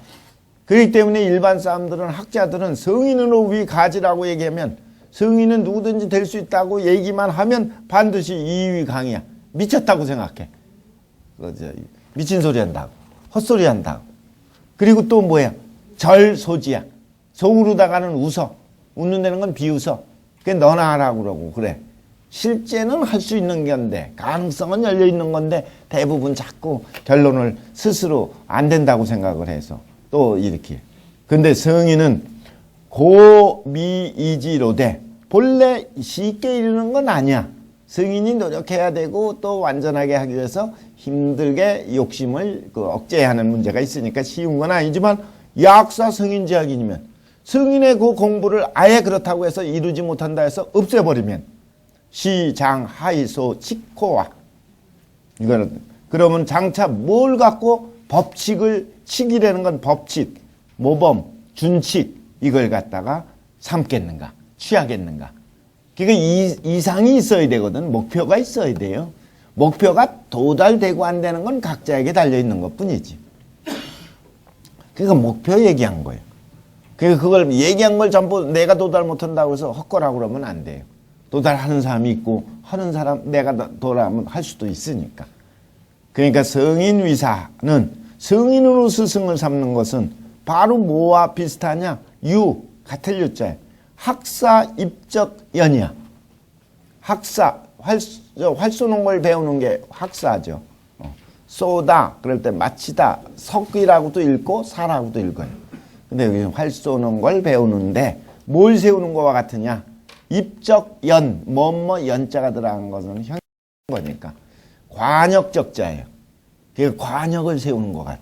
그렇기 때문에 일반 사람들은 학자들은 성인으로 위 가지라고 얘기하면 성인은 누구든지 될 수 있다고 얘기만 하면 반드시 이위 강이야. 미쳤다고 생각해. 미친 소리 한다고. 헛소리 한다고. 그리고 또 뭐야? 절소지야. 속으로다가는 웃어. 웃는 데는 건 비웃어. 그게 너나 하라고 그러고 그래. 실제는 할 수 있는 건데 가능성은 열려 있는 건데 대부분 자꾸 결론을 스스로 안 된다고 생각을 해서 또 이렇게. 근데 성인은 고미이지로되 본래 쉽게 이루는 건 아니야. 성인이 노력해야 되고 또 완전하게 하기 위해서 힘들게 욕심을 억제하는 문제가 있으니까 쉬운 건 아니지만 약사 성인지학인이면 성인의 그 공부를 아예 그렇다고 해서 이루지 못한다 해서 없애버리면 시장 하이소 치코와 이거는 그러면 장차 뭘 갖고 법칙을 치기라는 건 법칙, 모범, 준칙 이걸 갖다가 삼겠는가 취하겠는가. 그러니까 이상이 있어야 되거든. 목표가 있어야 돼요. 목표가 도달되고 안 되는 건 각자에게 달려있는 것 뿐이지. 그러니까 목표 얘기한 거예요. 그러니까 그걸 얘기한 걸 전부 내가 도달 못한다고 해서 헛거라고 그러면 안 돼요. 도달하는 사람이 있고 하는 사람 내가 도달하면 할 수도 있으니까. 그러니까 성인 위사는 성인으로 스승을 삼는 것은 바로 뭐와 비슷하냐? 같을 유자예요. 학사 입적 연이야. 학사 활 쏘는 걸 배우는 게 학사죠. 쏘다 그럴 때 마치다 석이라고도 읽고 사라고도 읽어요. 근데 여기 활 쏘는 걸 배우는데 뭘 세우는 거와 같으냐? 입적 연 뭐뭐 연자가 들어간 것은 현 거니까 관역적자예요. 그러니까 관역을 세우는 것 같아.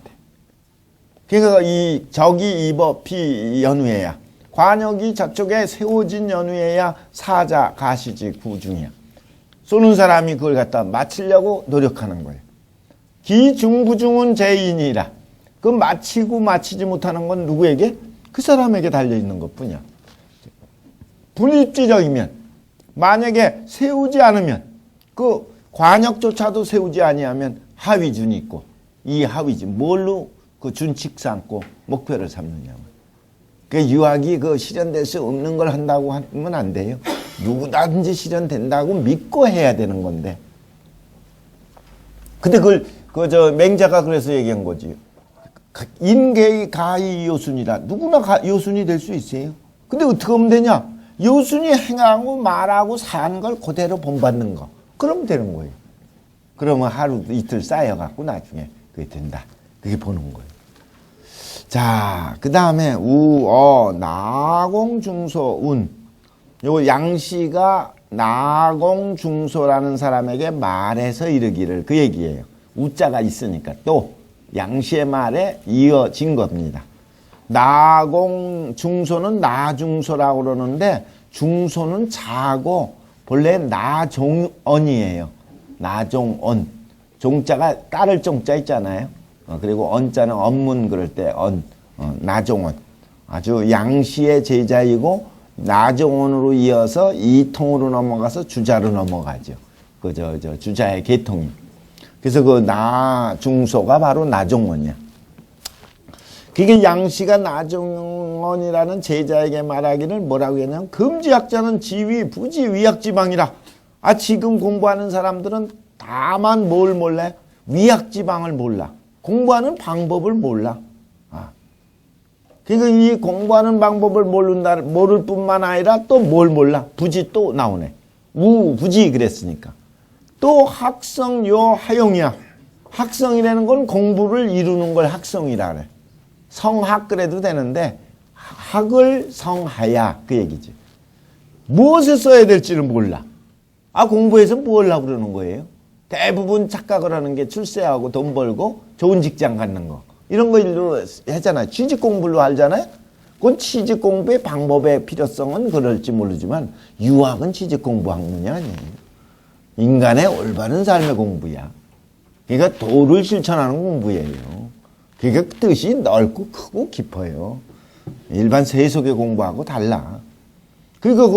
그러니까 이 적이 입어 피 연후에야 관역이 저쪽에 세워진 연후에야 사자 가시지 구중이야. 쏘는 사람이 그걸 갖다 마치려고 노력하는 거예요. 기중부중은 제인이라. 그 마치고 마치지 못하는 건 누구에게? 그 사람에게 달려있는 것뿐이야. 불입지적이면 만약에 세우지 않으면 그 관역조차도 세우지 아니하면 하위준이 있고 이 하위준 뭘로 그 준칙 삼고 목표를 삼느냐고. 그 유학이 그 실현될 수 없는 걸 한다고 하면 안 돼요. 누구든지 실현된다고 믿고 해야 되는 건데. 근데 그걸 맹자가 그래서 얘기한 거지. 인계의 가히 요순이라. 누구나 요순이 될 수 있어요. 근데 어떻게 하면 되냐? 요순이 행하고 말하고 사는 걸 그대로 본받는 거. 그러면 되는 거예요. 그러면 하루 이틀 쌓여갖고 나중에 그게 된다. 그게 보는 거예요. 자, 그 다음에 나공중소 운. 요 양씨가 나공중소라는 사람에게 말해서 이르기를 그 얘기예요. 우자가 있으니까 또 양씨의 말에 이어진 겁니다. 나공중소는 나중소라고 그러는데 중소는 자고 본래 나종언이에요. 나종언. 종자가 따를 종자 있잖아요. 그리고 언자는 언문 그럴 때 나종언. 아주 양씨의 제자이고 나종원으로 이어서 이통으로 넘어가서 주자로 넘어가죠. 주자의 계통이. 그래서 그 나중소가 바로 나종원이야. 그게 양씨가 나종원이라는 제자에게 말하기를 뭐라고 했냐면 금지학자는 지위, 부지, 위약지방이라. 지금 공부하는 사람들은 다만 뭘 몰라? 위약지방을 몰라. 공부하는 방법을 몰라. 그러니까 이 공부하는 방법을 모를 뿐만 아니라 또 뭘 몰라? 부지 또 나오네. 부지 그랬으니까. 또 학성요 하용이야. 학성이라는 건 공부를 이루는 걸 학성이라 그래. 성학 그래도 되는데 학을 성하야 그 얘기지. 무엇을 써야 될지를 몰라. 공부해서 뭐 하려고 그러는 거예요? 대부분 착각을 하는 게 출세하고 돈 벌고 좋은 직장 갖는 거. 이런 거 일로 했잖아요. 취직 공부로 알잖아요. 그건 취직 공부의 방법의 필요성은 그럴지 모르지만 유학은 취직 공부 학문이 아니에요. 인간의 올바른 삶의 공부야. 그러니까 도를 실천하는 공부예요. 그러니까 뜻이 넓고 크고 깊어요. 일반 세속의 공부하고 달라. 그리고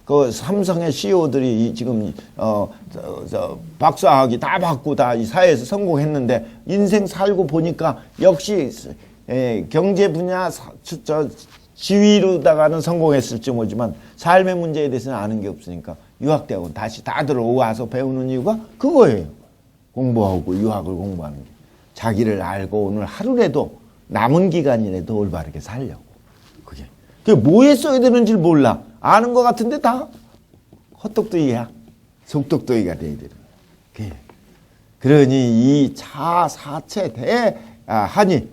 그 삼성의 CEO들이 지금 박사학위 다 받고 다 이 사회에서 성공했는데 인생 살고 보니까 역시 경제 분야 지위로다가는 성공했을지 모르지만 삶의 문제에 대해서는 아는 게 없으니까 유학대학원 다시 다들 와서 배우는 이유가 그거예요. 공부하고 유학을 공부하는 게. 자기를 알고 오늘 하루라도 남은 기간이라도 올바르게 살려고. 그게 뭐에 써야 되는지 몰라. 아는 것 같은데 다 헛똑똑이야. 속똑똑이가 돼야 되는 거야. 그러니 이 사체 대하니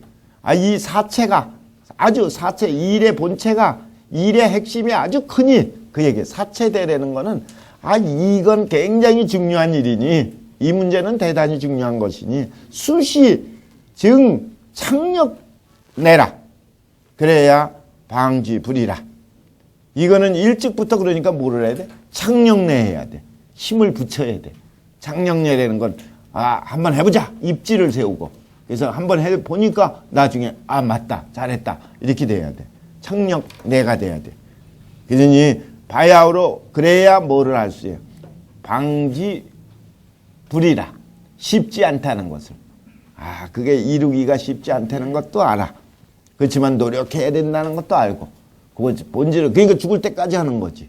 이 사체가 아주 사체 일의 본체가 일의 핵심이 아주 크니 그 얘기 사체대라는 거는 이건 굉장히 중요한 일이니 이 문제는 대단히 중요한 것이니 수시 즉 창력 내라. 그래야 방지 불이라. 이거는 일찍부터 그러니까 뭐를 해야 돼? 창력내해야 돼. 힘을 붙여야 돼. 창력내라는 건 한번 해보자. 입지를 세우고. 그래서 한번 해보니까 나중에 맞다. 잘했다. 이렇게 돼야 돼. 창력내가 돼야 돼. 그러니 바야흐로 그래야 뭐를 할 수 있어요? 방지 불이라. 쉽지 않다는 것을. 그게 이루기가 쉽지 않다는 것도 알아. 그렇지만 노력해야 된다는 것도 알고. 그거 본질을 그러니까 죽을 때까지 하는 거지.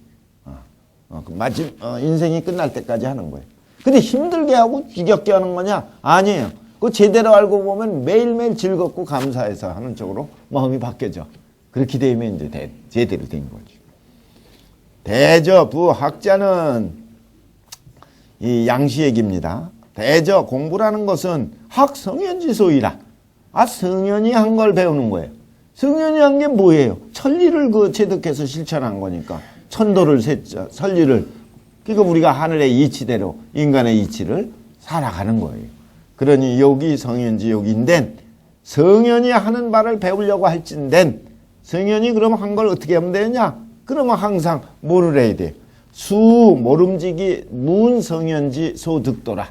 인생이 끝날 때까지 하는 거예요. 근데 힘들게 하고 지겹게 하는 거냐? 아니에요. 그거 제대로 알고 보면 매일매일 즐겁고 감사해서 하는 쪽으로 마음이 바뀌어져. 그렇게 되면 이제 제대로 된 거죠. 대저부학자는 이 양시 얘기입니다. 대저 공부라는 것은 학성현지소이라. 성현이 한 걸 배우는 거예요. 성현이 한 게 뭐예요? 천리를 체득해서 실천한 거니까. 천도를 선리를. 그러니까 우리가 하늘의 이치대로 인간의 이치를 살아가는 거예요. 그러니 여기 성현지 여기인데 성현이 하는 바를 배우려고 할진된 성현이 그럼 한 걸 어떻게 하면 되냐? 그러면 항상 뭐를 해야 돼? 모름지기 문성현지 소득도라.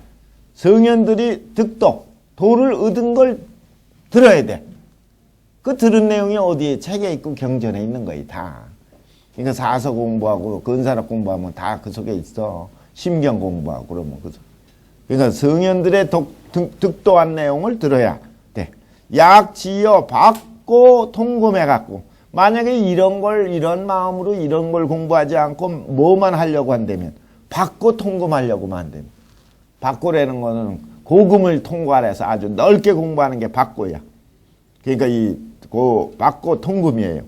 성현들이 득도, 도를 얻은 걸 들어야 돼. 그 들은 내용이 어디에 책에 있고 경전에 있는 거예요, 다. 그러니까 사서 공부하고 근사락 공부하면 다 그 속에 있어. 심경 공부하고 그러면 그러니까 성현들의 득도한 내용을 들어야 돼. 약지어 받고 통금해 갖고 만약에 이런 마음으로 이런 걸 공부하지 않고 뭐만 하려고 한다면 받고 통금하려고만 한다면 받고라는 거는 고금을 통과해서 아주 넓게 공부하는 게 받고야. 그러니까 받고 통금이에요.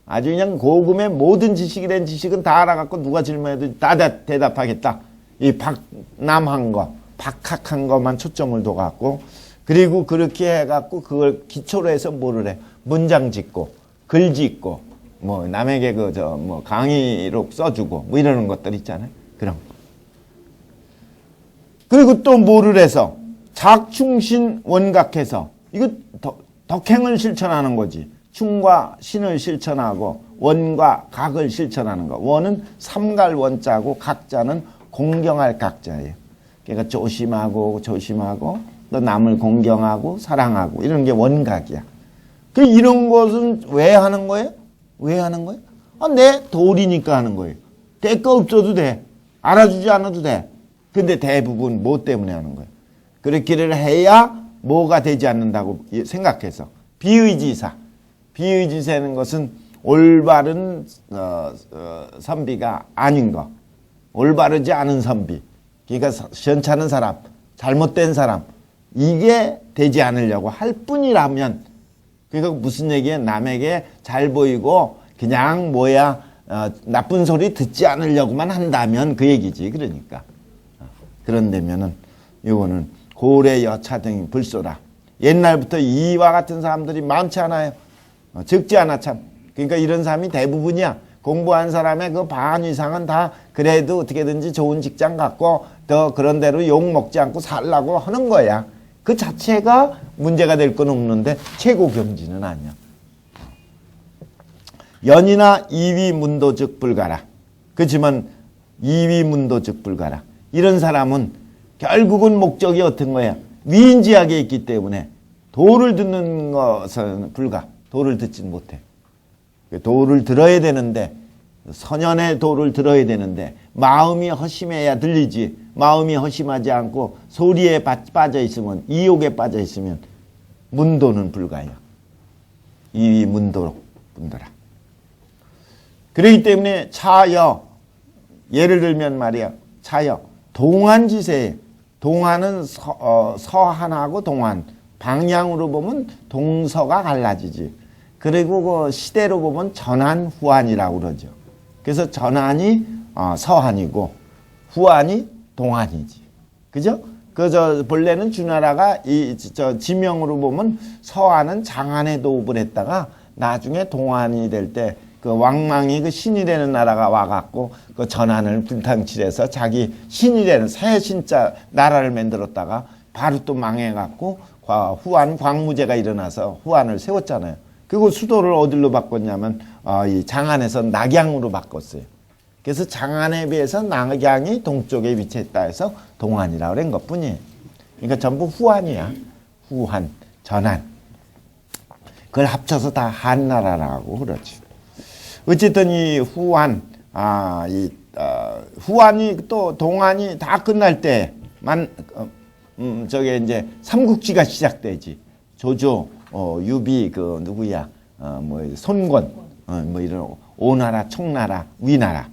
아주 그냥 고금의 모든 지식이란 지식은 다 알아갖고 누가 질문해도 다 대답하겠다. 이 박남한 거, 박학한 것만 초점을 둬갖고 그리고 그렇게 해갖고 그걸 기초로 해서 뭐를 해? 문장 짓고 글 짓고 뭐 남에게 강의록 써주고 뭐 이러는 것들 있잖아요. 그런 거. 그리고 또 뭐를 해서 작충신 원각해서 이거 덕행을 실천하는 거지. 충과 신을 실천하고 원과 각을 실천하는 거. 원은 삼갈 원자고 각자는 공경할 각자예요. 그러니까 조심하고 또 남을 공경하고 사랑하고 이런 게 원각이야. 그 이런 것은 왜 하는 거예요? 왜 하는 거예요? 내 도리니까 하는 거예요. 대가 없어도 돼. 알아주지 않아도 돼. 근데 대부분 뭐 때문에 하는 거예요? 그렇기를 해야 뭐가 되지 않는다고 생각해서. 비의지사. 비의지사는 것은 올바른 선비가 아닌 거. 올바르지 않은 선비. 그러니까 시원찮은 사람, 잘못된 사람. 이게 되지 않으려고 할 뿐이라면, 그러니까 무슨 얘기예요? 남에게 잘 보이고 그냥 나쁜 소리 듣지 않으려고만 한다면 그 얘기지. 그러니까. 그런데면은 이거는 고래 여차 등이 불소라. 옛날부터 이와 같은 사람들이 많지 않아요. 적지 않아 참. 그러니까 이런 사람이 대부분이야. 공부한 사람의 그 반 이상은 다 그래도 어떻게든지 좋은 직장 갖고 더 그런 대로 욕 먹지 않고 살라고 하는 거야. 그 자체가 문제가 될 건 없는데 최고 경지는 아니야. 연이나 이위문도즉 불가라. 그렇지만 이위문도즉 불가라. 이런 사람은 결국은 목적이 어떤 거야? 위인지하게 있기 때문에 도를 듣는 것은 불가. 도를 듣지는 못해. 도를 들어야 되는데, 선현의 도를 들어야 되는데 마음이 허심해야 들리지. 마음이 허심하지 않고 소리에 빠져 있으면, 이욕에 빠져 있으면 문도는 불가야. 이 문도로 분더라. 그렇기 때문에 차여, 예를 들면 말이야, 차여 동안지세. 동안은 서한하고 동안, 방향으로 보면 동서가 갈라지지. 그리고 그 시대로 보면 전한, 후한이라고 그러죠. 그래서 전한이 서한이고 후한이 동한이지. 그죠? 본래는 주나라가 지명으로 보면 서한은 장안에 도읍을 했다가 나중에 동한이 될 때 그 왕망이 그 신이 되는 나라가 와갖고 그 전한을 불탕칠해서 자기 신이 되는 새 신자 나라를 만들었다가 바로 또 망해갖고 후한 광무제가 일어나서 후한을 세웠잖아요. 그리고 수도를 어디로 바꿨냐면 이 장안에서 낙양으로 바꿨어요. 그래서 장안에 비해서 낙양이 동쪽에 위치했다 해서 동안이라고 그런 것뿐이에요. 그러니까 전부 후한이야. 후한, 전한. 그걸 합쳐서 다 한나라라고 그러지. 어쨌든 이 후한, 후한이 또 동안이 다 끝날 때만 저게 이제 삼국지가 시작되지. 조조, 유비, 그 누구야, 손권, 이런 오나라, 청나라, 위나라.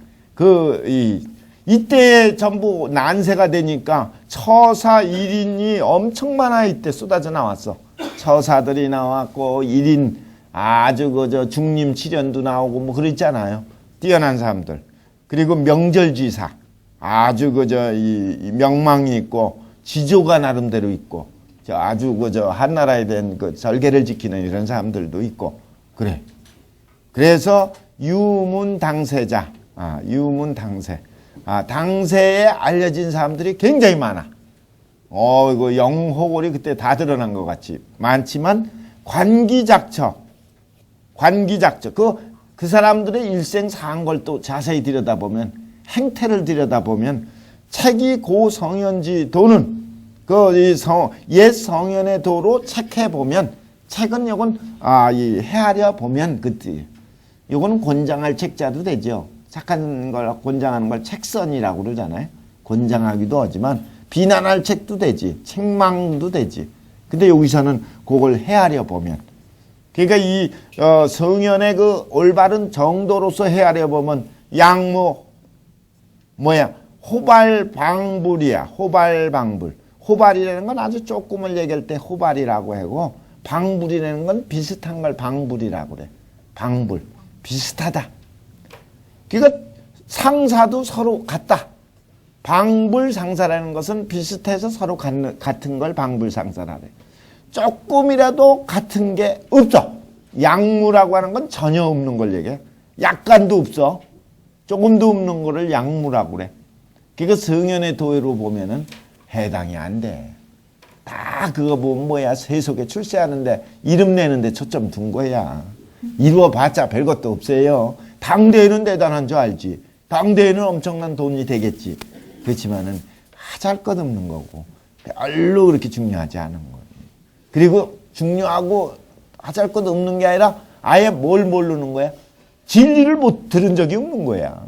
이때 전부 난세가 되니까 처사 1인이 엄청 많아. 이때 쏟아져 나왔어. 처사들이 나왔고 1인 아주 중림 칠연도 나오고 뭐 그랬잖아요. 뛰어난 사람들. 그리고 명절지사. 아주 이 명망이 있고 지조가 나름대로 있고 아주 한나라에 대한 그 절개를 지키는 이런 사람들도 있고 그래. 그래서 유문당세자. 유문당세. 당세에 알려진 사람들이 굉장히 많아. 이거 영호골이 그때 다 드러난 것 같이 많지만 관기작처. 그 사람들의 일생 사한 걸 또 자세히 들여다보면, 행태를 들여다보면 책이 고성현지 도는 옛 성현의 도로 책해보면, 책은 요건 이 헤아려 보면 요거는 권장할 책자도 되죠. 착한 걸 권장하는 걸 책선이라고 그러잖아요. 권장하기도 하지만 비난할 책도 되지, 책망도 되지. 근데 여기서는 그걸 헤아려 보면, 그러니까 이 성현의 그 올바른 정도로서 헤아려 보면 호발방불이야. 호발방불. 호발이라는 건 아주 조금을 얘기할 때 호발이라고 하고, 방불이라는 건 비슷한 걸 방불이라고 그래. 방불. 비슷하다. 그러니까 상사도 서로 같다. 방불상사라는 것은 비슷해서 서로 같은 걸 방불상사라 그래. 조금이라도 같은 게 없어. 양무라고 하는 건 전혀 없는 걸 얘기해. 약간도 없어. 조금도 없는 거를 양무라고 그래. 그러니까 성현의 도회로 보면은 해당이 안 돼. 다 그거 보면 세속에 출세하는데 이름 내는데 초점 둔 거야. 이루어봤자 별것도 없어요. 당대회는 대단한 줄 알지. 당대회는 엄청난 돈이 되겠지. 그렇지만은 하잘 것 없는 거고 별로 그렇게 중요하지 않은 거예요. 그리고 중요하고 하잘 것 없는 게 아니라 아예 뭘 모르는 거야? 진리를 못 들은 적이 없는 거야.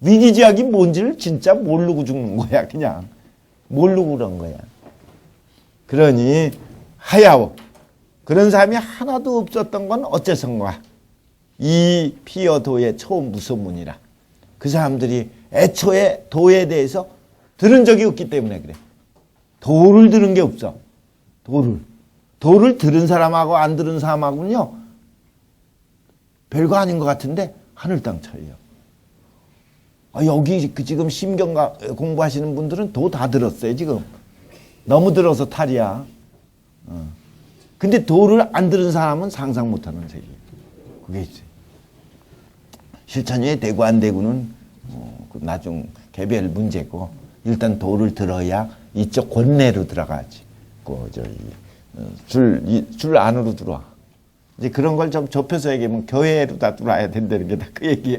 위기지약이 뭔지를 진짜 모르고 죽는 거야. 그냥 모르고 그런 거야. 그러니 하야오 그런 사람이 하나도 없었던 건 어째선가? 이 피어도의 초무소문이라. 그 사람들이 애초에 도에 대해서 들은 적이 없기 때문에 그래. 도를 들은 게 없어. 도를 들은 사람하고 안 들은 사람하고는요 별거 아닌 것 같은데 하늘 땅 차이요. 여기 지금 심경가 공부하시는 분들은 도 다 들었어요 지금. 너무 들어서 탈이야. 근데 도를 안 들은 사람은 상상 못하는 세계. 그게 있어요. 실천이 되고 안 되고는 나중 개별 문제고 일단 도를 들어야 이쪽 권내로 들어가지. 줄 안으로 들어와. 이제 그런 걸 좀 좁혀서 얘기하면 교회로 다 들어와야 된다는 게 다 그 얘기야.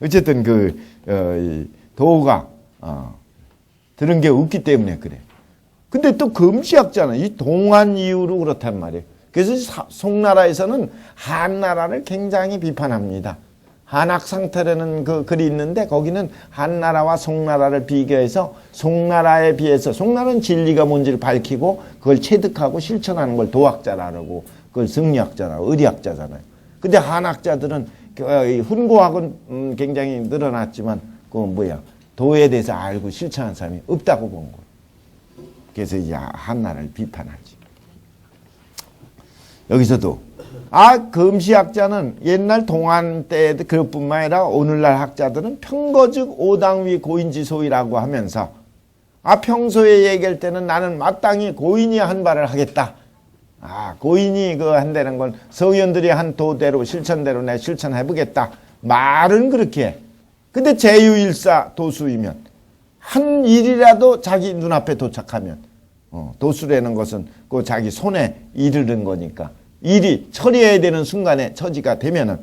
어쨌든 도가 들은 게 없기 때문에 그래. 근데 또 금시학자는 이 동안 이유로 그렇단 말이에요. 그래서 송나라에서는 한나라를 굉장히 비판합니다. 한학상태라는 그 글이 있는데 거기는 한나라와 송나라를 비교해서 송나라에 비해서 송나라는 진리가 뭔지를 밝히고 그걸 체득하고 실천하는 걸 도학자라고 그걸 승리학자라고 의리학자잖아요. 근데 한학자들은 훈고학은 굉장히 늘어났지만 도에 대해서 알고 실천한 사람이 없다고 본 거예요. 그래서 이제 한나라를 비판하지. 여기서도 금시학자는 옛날 동안 때 그것뿐만 아니라 오늘날 학자들은 평거즉 오당위 고인지소이라고 하면서 평소에 얘기할 때는 나는 마땅히 고인이 한 바를 하겠다. 고인이 한다는 건 성현들이 한 도대로 실천대로 내 실천해보겠다. 말은 그렇게 해. 근데 제유일사 도수이면 한 일이라도 자기 눈앞에 도착하면 도수라는 것은 그 자기 손에 이르는 거니까 일이 처리해야 되는 순간에 처지가 되면은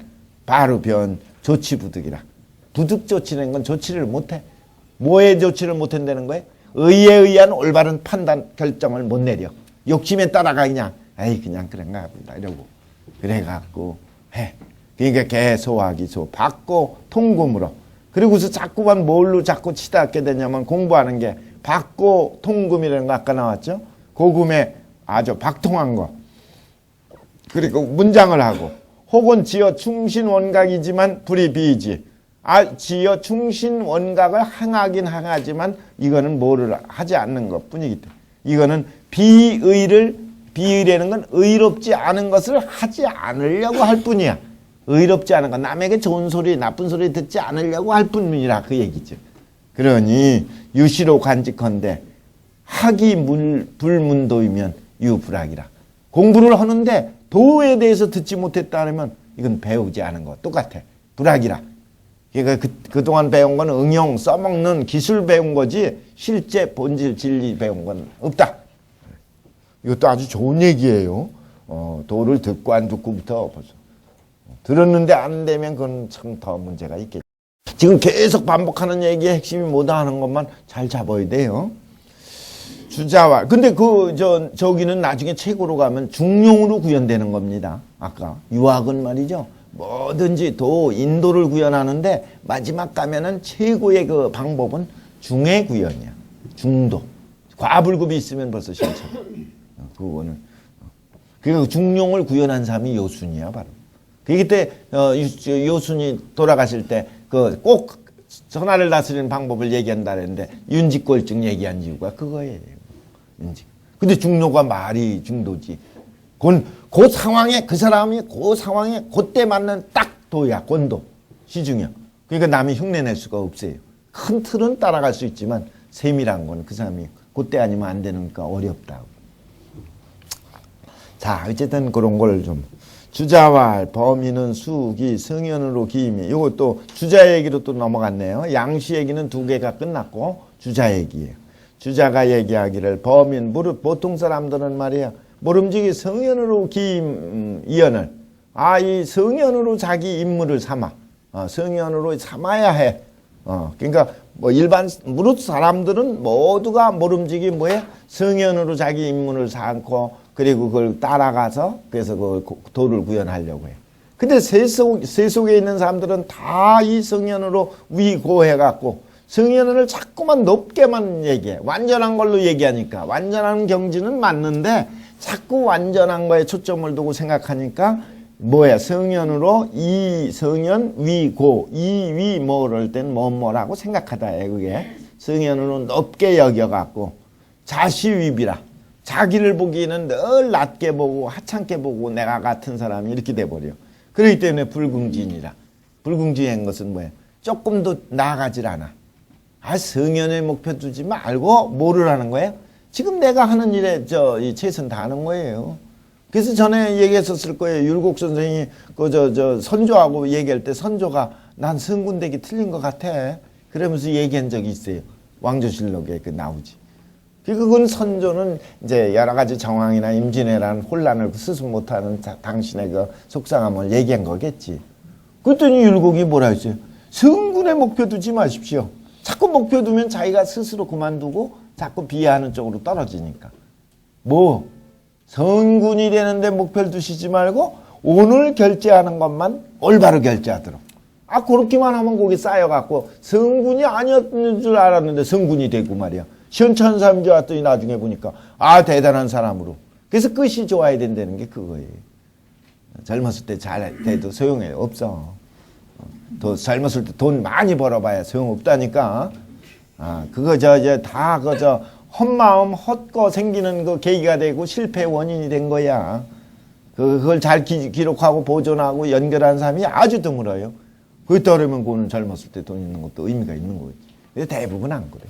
바로 변 조치부득이라. 부득조치라는 건 조치를 못해. 뭐에 조치를 못한다는 거예요? 의에 의한 올바른 판단 결정을 못 내려. 욕심에 따라가 그냥 그런가 보다 이러고 그래갖고 해. 그러니까 개소화기소 받고 통금으로. 그리고서 자꾸만 뭘로 자꾸 치닫게 되냐면 공부하는 게 받고 통금이라는 거 아까 나왔죠? 고금에 아주 박통한 거. 그리고 문장을 하고 혹은 지어 충신원각이지만 불이 비이지. 지어 충신원각을 행하긴 행하지만 이거는 뭐를 하지 않는 것 뿐이기 때문에 이거는 비의라는 건 의롭지 않은 것을 하지 않으려고 할 뿐이야. 의롭지 않은 것, 남에게 좋은 소리, 나쁜 소리 듣지 않으려고 할 뿐이라 그 얘기죠. 그러니 유시로 간직한데 학이 불문도이면 유불학이라. 공부를 하는데 도에 대해서 듣지 못했다 하면 이건 배우지 않은 거 똑같아. 불학이라. 그러니까 그동안 배운 건 응용, 써먹는 기술 배운 거지 실제 본질 진리 배운 건 없다. 이것도 아주 좋은 얘기예요. 도를 듣고 안 듣고부터 벌써. 들었는데 안 되면 그건 참 더 문제가 있겠죠. 지금 계속 반복하는 얘기의 핵심이 뭐다 하는 것만 잘 잡아야 돼요. 주자와. 근데 저기는 나중에 책으로 가면 중용으로 구현되는 겁니다. 아까 유학은 말이죠. 뭐든지 인도를 구현하는데 마지막 가면은 최고의 그 방법은 중의 구현이야. 중도. 과불급이 있으면 벌써 실천. 그거는. 그리고 중용을 구현한 사람이 요순이야, 바로. 그때 요순이 돌아가실 때 꼭 전하를 다스리는 방법을 얘기한다 그랬는데 윤직골증 얘기한 이유가 그거예요. 윤직. 근데 중도가 말이 중도지. 그 상황에 그 사람이 그 상황에 그때 맞는 딱 도야. 권도. 시중이야. 그러니까 남이 흉내낼 수가 없어요. 큰 틀은 따라갈 수 있지만 세밀한 건 그 사람이 그때 아니면 안 되니까 어렵다고. 자, 어쨌든 그런 걸 좀. 주자왈 범인은 수기 성현으로 기임이. 이것도 주자 얘기로 또 넘어갔네요. 양시 얘기는 두 개가 끝났고 주자 얘기예요. 주자가 얘기하기를 범인 보통 사람들은 말이야 모름지기 성현으로 기임 이연을 이 성현으로 자기 인물을 삼아 성현으로 삼아야 해. 그러니까 일반 무릇 사람들은 모두가 모름지기 성현으로 자기 인물을 삼고 그리고 그걸 따라가서 그래서 그 도를 구현하려고 해요. 근데 세속에 있는 사람들은 다 이 성현으로 위고해갖고 성현을 자꾸만 높게만 얘기해. 완전한 걸로 얘기하니까. 완전한 경지는 맞는데 자꾸 완전한 거에 초점을 두고 생각하니까 뭐야? 성현으로 이 성현 위고 이 위 뭐를 땐 뭐라고 생각하다 해. 그게 성현으로 높게 여겨갖고 자시위비라. 자기를 보기에는 늘 낮게 보고 하찮게 보고 내가 같은 사람이 이렇게 돼버려. 그렇기 때문에 불궁진이라. 불궁진한 것은 뭐예요? 조금도 나아가질 않아. 성현의 목표 두지 말고 뭐를 하는 거예요? 지금 내가 하는 일에 최선 다하는 거예요. 그래서 전에 얘기했었을 거예요. 율곡 선생이 선조하고 얘기할 때 선조가 난 성군되기 틀린 것 같아. 그러면서 얘기한 적이 있어요. 왕조실록에 나오지. 그건 선조는 이제 여러 가지 정황이나 임진왜란 혼란을 스스로 못하는 당신의 그 속상함을 얘기한 거겠지. 그랬더니 율곡이 뭐라 했어요? 성군의 목표 두지 마십시오. 자꾸 목표 두면 자기가 스스로 그만두고 자꾸 비하하는 쪽으로 떨어지니까. 성군이 되는데 목표를 두시지 말고 오늘 결제하는 것만 올바로 결제하도록. 그렇게만 하면 거기 쌓여갖고 성군이 아니었는 줄 알았는데 성군이 되고 말이야. 시원천사인 줄 알았더니 나중에 보니까 대단한 사람으로. 그래서 끝이 좋아야 된다는 게 그거예요. 젊었을 때 잘 돼도 소용이 없어. 더 젊었을 때 돈 많이 벌어봐야 소용없다니까. 그거 다 헛마음 헛거 생기는 그 계기가 되고 실패의 원인이 된 거야. 그걸 잘 기록하고 보존하고 연결한 사람이 아주 드물어요. 그에 따르면 그거는 젊었을 때 돈 있는 것도 의미가 있는 거지. 근데 대부분 안 그래.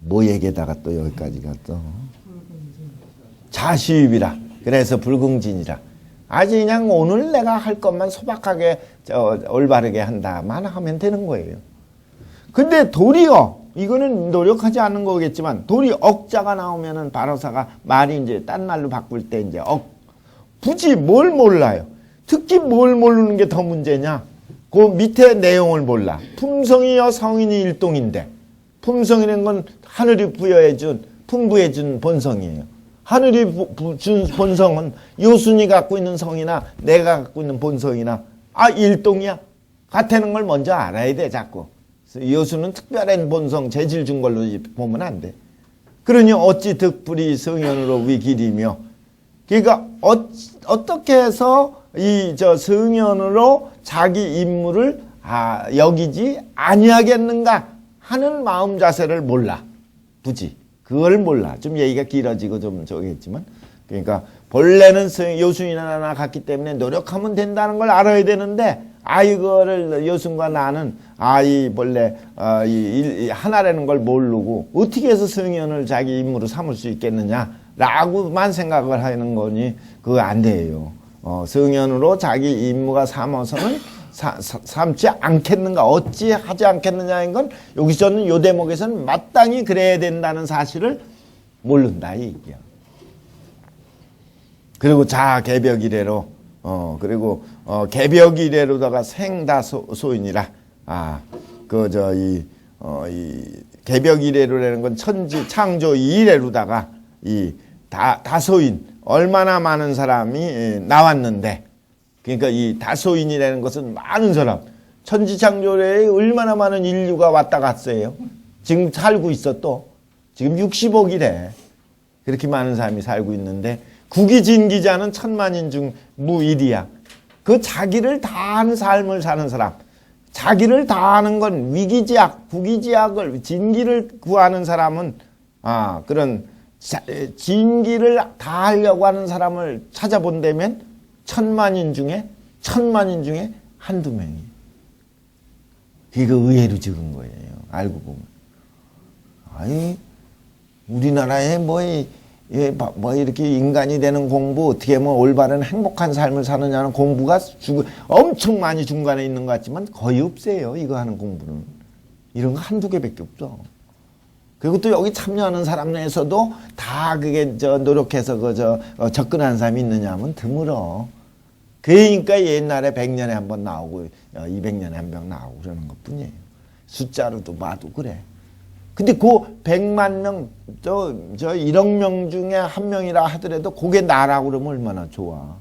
뭐 얘기에다가 또 여기까지가 또 자시유비라. 그래서 불궁진이라. 아주 그냥 오늘 내가 할 것만 소박하게 올바르게 한다만 하면 되는 거예요. 근데 도리어 이거는 노력하지 않는 거겠지만 도리 억자가 나오면은 바로사가 말이 이제 딴 말로 바꿀 때 이제 굳이 뭘 몰라요. 특히 뭘 모르는 게 더 문제냐? 그 밑에 내용을 몰라. 품성이여 성인이 일동인데 품성이라는 건 하늘이 부여해준 풍부해준 본성이에요. 하늘이 준 본성은 요순이 갖고 있는 성이나 내가 갖고 있는 본성이나 일동이야. 같다는 걸 먼저 알아야 돼 자꾸. 요수는 특별한 본성 재질 준 걸로 보면 안 돼. 그러니 어찌 득불이 성현으로 위길이며. 그러니까 어떻게 해서 성현으로 자기 임무를 여기지 아니하겠는가 하는 마음 자세를 몰라. 굳이 그걸 몰라. 좀 얘기가 길어지고 좀 저겠지만, 그러니까 본래는 요순이나 나 같기 때문에 노력하면 된다는 걸 알아야 되는데, 이거를 요순과 나는 본래 이 하나라는 걸 모르고 어떻게 해서 성현을 자기 임무로 삼을 수 있겠느냐라고만 생각을 하는 거니 그거 안 돼요. 성현으로 자기 임무가 삼아서는 삼지 않겠는가, 어찌 하지 않겠느냐인 건 여기서는 요 대목에서는 마땅히 그래야 된다는 사실을 모른다 이 얘기야. 그리고 개벽이래로 그리고 개벽 이래로다가 생다소인이라. 이 개벽 이래로라는 건 천지 창조 이래로다가 이 다소인 얼마나 많은 사람이 나왔는데, 그러니까 이 다소인이라는 것은 많은 사람, 천지 창조에 얼마나 많은 인류가 왔다 갔어요. 지금 살고 있어. 또 지금 60억이래. 그렇게 많은 사람이 살고 있는데 국이진기자는 천만인 중 무일이야. 그 자기를 다하는 삶을 사는 사람, 자기를 다하는 건 위기지약, 국이지약을 진기를 구하는 사람은 그런 진기를 다하려고 하는 사람을 찾아본다면 천만인 중에 한두 명이. 이거 의외로 적은 거예요. 알고 보면. 우리나라에 뭐 이렇게 인간이 되는 공부, 어떻게 하면 올바른 행복한 삶을 사느냐는 공부가 엄청 많이 중간에 있는 것 같지만 거의 없어요. 이거 하는 공부는. 이런 거 한두 개밖에 없어. 그리고 또 여기 참여하는 사람 내에서도 다 그게 노력해서 접근하는 사람이 있느냐 하면 드물어. 그러니까 옛날에 100년에 한 번 나오고 200년에 한 번 나오고 그러는 것 뿐이에요. 숫자로도 봐도 그래. 근데 그 100만 명, 저 1억 명 중에 한 명이라 하더라도 그게 나라고 그러면 얼마나 좋아.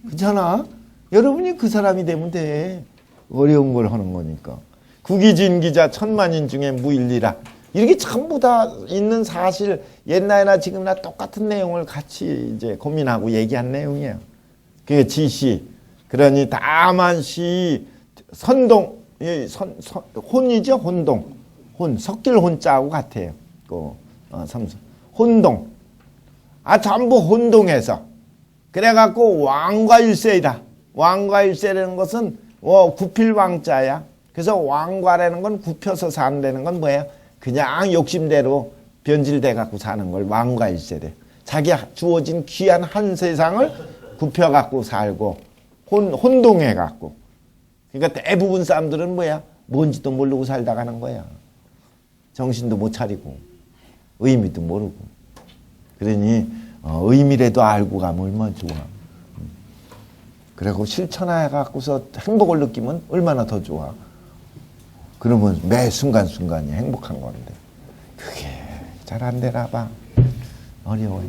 그렇잖아? 여러분이 그 사람이 되면 돼. 어려운 걸 하는 거니까. 구기진 기자 1000만인 중에 무일리라. 이렇게 전부 다 있는 사실, 옛날이나 지금이나 똑같은 내용을 같이 이제 고민하고 얘기한 내용이에요. 그게 지시. 그러니 다만시 선동, 혼이죠, 혼동. 섞일 혼자하고 같아요. 혼동. 전부 혼동해서. 그래갖고 왕과일세이다. 왕과일세라는 것은 구필왕자야. 그래서 왕과라는 건 굽혀서 산다는 건 뭐예요? 그냥 욕심대로 변질돼 갖고 사는 걸 왕과일세래. 자기 주어진 귀한 한 세상을 굽혀 갖고 살고 혼동해 갖고. 그러니까 대부분 사람들은 뭐야? 뭔지도 모르고 살다 가는 거야. 정신도 못 차리고 의미도 모르고. 그러니 의미라도 알고 가면 얼마나 좋아. 그리고 실천해 갖고서 행복을 느끼면 얼마나 더 좋아. 그러면 매 순간순간이 행복한 건데 그게 잘 안 되나 봐. 어려워요.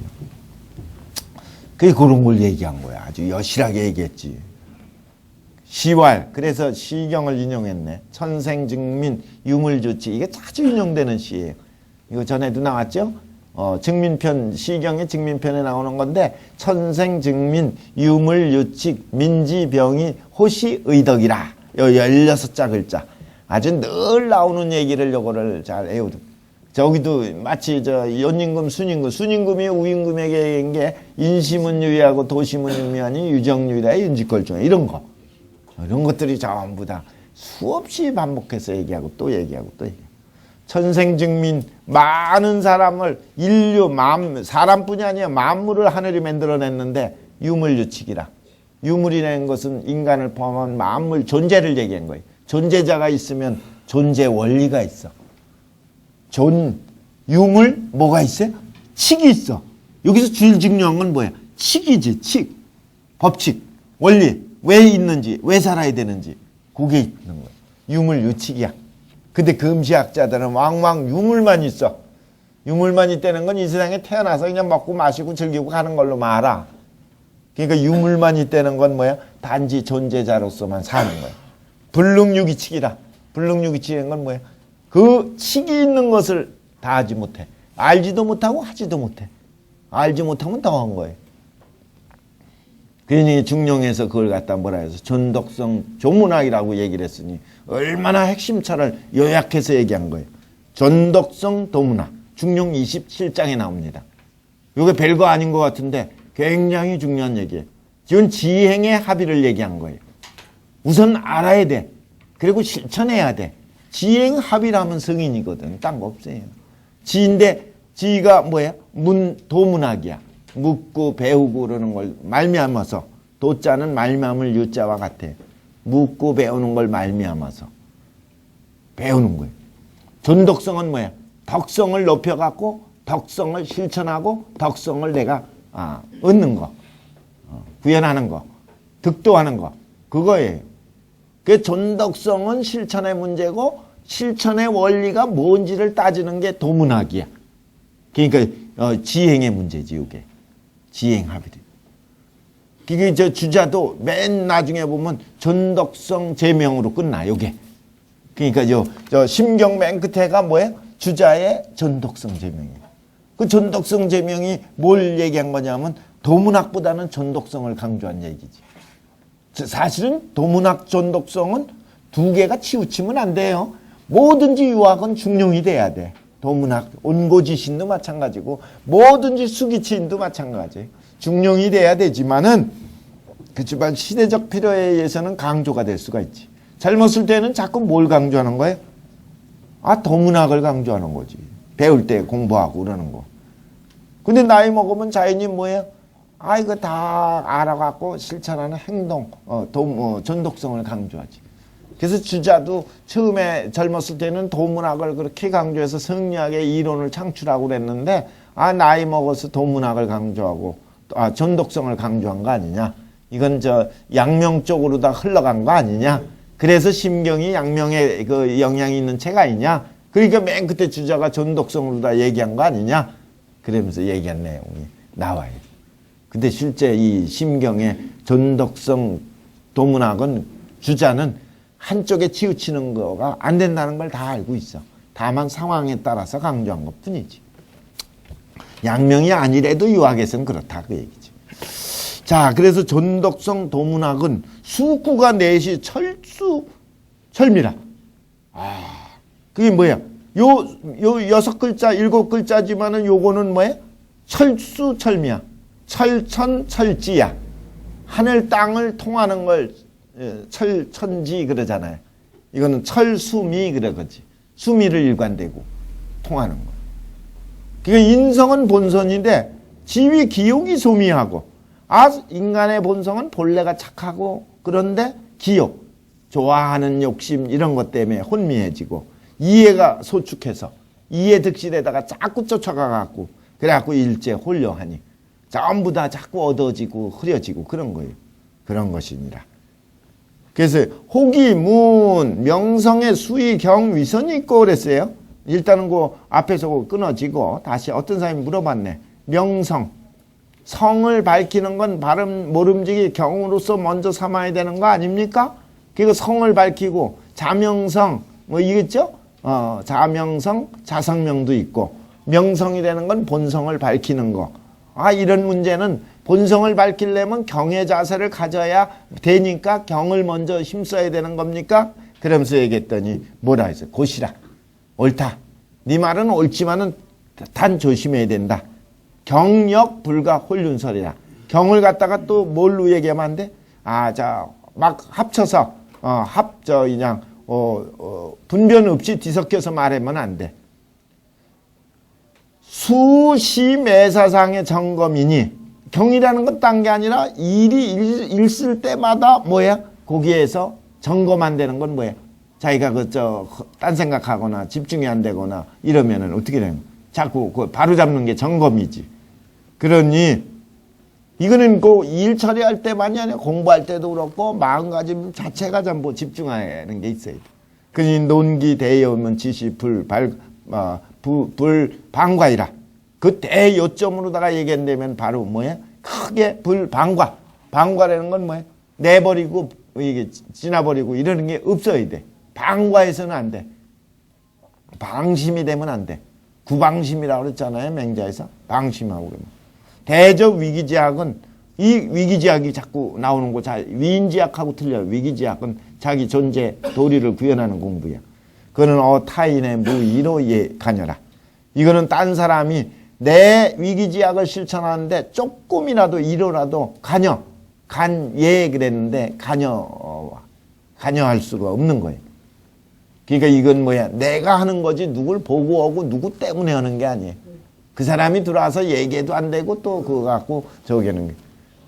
그게 그런 걸 얘기한 거야. 아주 여실하게 얘기했지. 시왈. 그래서 시경을 인용했네. 천생증민 유물주치. 이게 자주 인용되는 시예요. 이거 전에도 나왔죠? 증민편, 시경의 증민편에 나오는 건데, 천생증민 유물유칙 민지병이 호시의덕이라. 요 16자 글자. 아주 늘 나오는 얘기를 요거를 잘 외우고. 저기도 마치 연임금, 순임금이 우임금에게 얘기한 게 인심은 유의하고 도심은 유미하니 유정유의라 윤직걸중에 이런 거. 이런 것들이 전부 다 수없이 반복해서 얘기하고 또 얘기하고 또 얘기하고. 천생증민 많은 사람을 인류 사람뿐이 아니라 만물을 하늘이 만들어냈는데 유물유칙이라. 유물이라는 것은 인간을 포함한 만물 존재를 얘기한 거예요. 존재자가 있으면 존재 원리가 있어. 유물 뭐가 있어요? 칙이 있어. 여기서 제일 중요한 건 뭐야? 칙이지. 칙. 법칙. 원리. 왜 있는지, 왜 살아야 되는지, 그게 있는 거야. 유물유칙이야. 근데 금시학자들은 왕왕 유물만 있어. 유물만 있다는 건 이 세상에 태어나서 그냥 먹고 마시고 즐기고 가는 걸로 말아. 그러니까 유물만 있다는 건 뭐야? 단지 존재자로서만 사는 거야. 불능유기칙이라. 불능유기칙인 건 뭐야? 그 칙이 있는 것을 다 하지 못해. 알지도 못하고 하지도 못해. 알지 못하면 더한 거예요. 그러니 중용에서 그걸 갖다 뭐라 해서 존덕성 조문학이라고 얘기를 했으니 얼마나 핵심차를 요약해서 얘기한 거예요. 존덕성 도문학. 중용 27장에 나옵니다. 이게 별거 아닌 것 같은데 굉장히 중요한 얘기예요. 지금 지행의 합의를 얘기한 거예요. 우선 알아야 돼. 그리고 실천해야 돼. 지행 합의라면 성인이거든. 딴 거 없어요. 지인데 지가 뭐야? 도문학이야. 묻고 배우고 그러는 걸 말미암아서. 도자는 말미암을 유자와 같아. 묻고 배우는 걸 말미암아서 배우는 거예요. 존덕성은 뭐야? 덕성을 높여갖고 덕성을 실천하고 덕성을 내가 얻는 거, 구현하는 거, 득도하는 거, 그거예요. 그 존덕성은 실천의 문제고 실천의 원리가 뭔지를 따지는 게 도문학이야. 그러니까 지행의 문제지, 이게. 지행합의래. 그게 주자도 맨 나중에 보면 존덕성 제명으로 끝나, 요게. 그러니까 저 심경 맨 끝에가 뭐예요? 주자의 존덕성 제명이에요. 그 존덕성 제명이 뭘 얘기한 거냐면 도문학보다는 존덕성을 강조한 얘기지. 사실은 도문학 존덕성은 두 개가 치우치면 안 돼요. 뭐든지 유학은 중용이 돼야 돼. 도문학, 온고지신도 마찬가지고 뭐든지 수기치인도 마찬가지. 중용이 돼야 되지만은 그렇지만 시대적 필요에 의해서는 강조가 될 수가 있지. 젊었을 때는 자꾸 뭘 강조하는 거예요? 도문학을 강조하는 거지. 배울 때 공부하고 그러는 거. 근데 나이 먹으면 자연히 뭐예요? 이거 다 알아갖고 실천하는 행동, 존덕성을 강조하지. 그래서 주자도 처음에 젊었을 때는 도문학을 그렇게 강조해서 성리학의 이론을 창출하고 그랬는데, 나이 먹어서 도문학을 강조하고, 존덕성을 강조한 거 아니냐. 이건 양명 쪽으로 다 흘러간 거 아니냐. 그래서 심경이 양명에 그 영향이 있는 책 아니냐. 그러니까 맨 끝에 주자가 전독성으로 다 얘기한 거 아니냐? 그러면서 얘기한 내용이 나와요. 근데 실제 이 심경의 전독성 도문학은 주자는 한쪽에 치우치는 거가 안 된다는 걸 다 알고 있어. 다만 상황에 따라서 강조한 것 뿐이지. 양명이 아니래도 유학에서는 그렇다 그 얘기지. 자, 그래서 전독성 도문학은 수구가 넷이 철수철미라. 그게 뭐야? 요 6글자, 7글자지만은 요거는 뭐야? 철수철미야. 철천철지야. 하늘 땅을 통하는 걸 철천지 그러잖아요. 이거는 철수미 그러거지. 수미를 일관되고 통하는 거. 그러니까 인성은 본선인데 지위 기욕이 소미하고 인간의 본성은 본래가 착하고 그런데 기욕, 좋아하는 욕심 이런 것 때문에 혼미해지고 이해가 소축해서 이해 득실에다가 자꾸 쫓아가갖고 그래갖고 일제 홀려하니 전부 다 자꾸 얻어지고 흐려지고 그런 거예요. 그런 것이니라. 그래서 호기, 문, 명성의 수위, 경, 위선이 있고 그랬어요. 일단은 그 앞에서 끊어지고 다시 어떤 사람이 물어봤네. 명성, 성을 밝히는 건 발음 모름지기 경으로서 먼저 삼아야 되는 거 아닙니까? 그리고 성을 밝히고 자명성 뭐 이겠죠? 자명성, 자성명도 있고 명성이 되는 건 본성을 밝히는 거. 이런 문제는 본성을 밝히려면 경의 자세를 가져야 되니까 경을 먼저 힘써야 되는 겁니까? 그러면서 얘기했더니 뭐라 했어요? 곧이라. 옳다. 네 말은 옳지만은 단 조심해야 된다. 경력 불가 홀륜설이라. 경을 갖다가 또 뭘로 얘기하면 안 돼? 자, 막 합쳐서 그냥 분변 없이 뒤섞여서 말하면 안 돼. 수시매사상의 점검이니 경이라는 건 딴 게 아니라 일이 있을 때마다 뭐야? 거기에서 점검 안 되는 건 뭐야? 자기가 딴 생각하거나 집중이 안 되거나 이러면은 어떻게 되는 거야? 자꾸 바로 잡는 게 점검이지. 그러니 이거는 일 처리할 때만이 아니라 공부할 때도 그렇고 마음가짐 자체가 전부 집중하는 게 있어야 돼. 그러니 논기 대여면 지시 불방과이라. 그 대요점으로다가 얘기한다면 바로 뭐야? 크게 불방과. 방과라는 건 뭐야? 내버리고 이게 지나버리고 이러는 게 없어야 돼. 방과해서는 안 돼. 방심이 되면 안 돼. 구방심이라고 그랬잖아요. 맹자에서. 방심하고 그러면. 대적 위기지학은 이 위기지학이 자꾸 나오는 거 위인지학하고 틀려요. 위기지학은 자기 존재 도리를 구현하는 공부야. 그거는 타인의 무의로 가녀라. 이거는 딴 사람이 내 위기지학을 실천하는데 조금이라도 이로라도 간예 그랬는데 간여할 수가 없는 거예요. 그러니까 이건 뭐야? 내가 하는 거지 누굴 보고 오고 누구 때문에 하는 게 아니에요. 그 사람이 들어와서 얘기해도 안 되고 또 그거 갖고 저기 하는 게.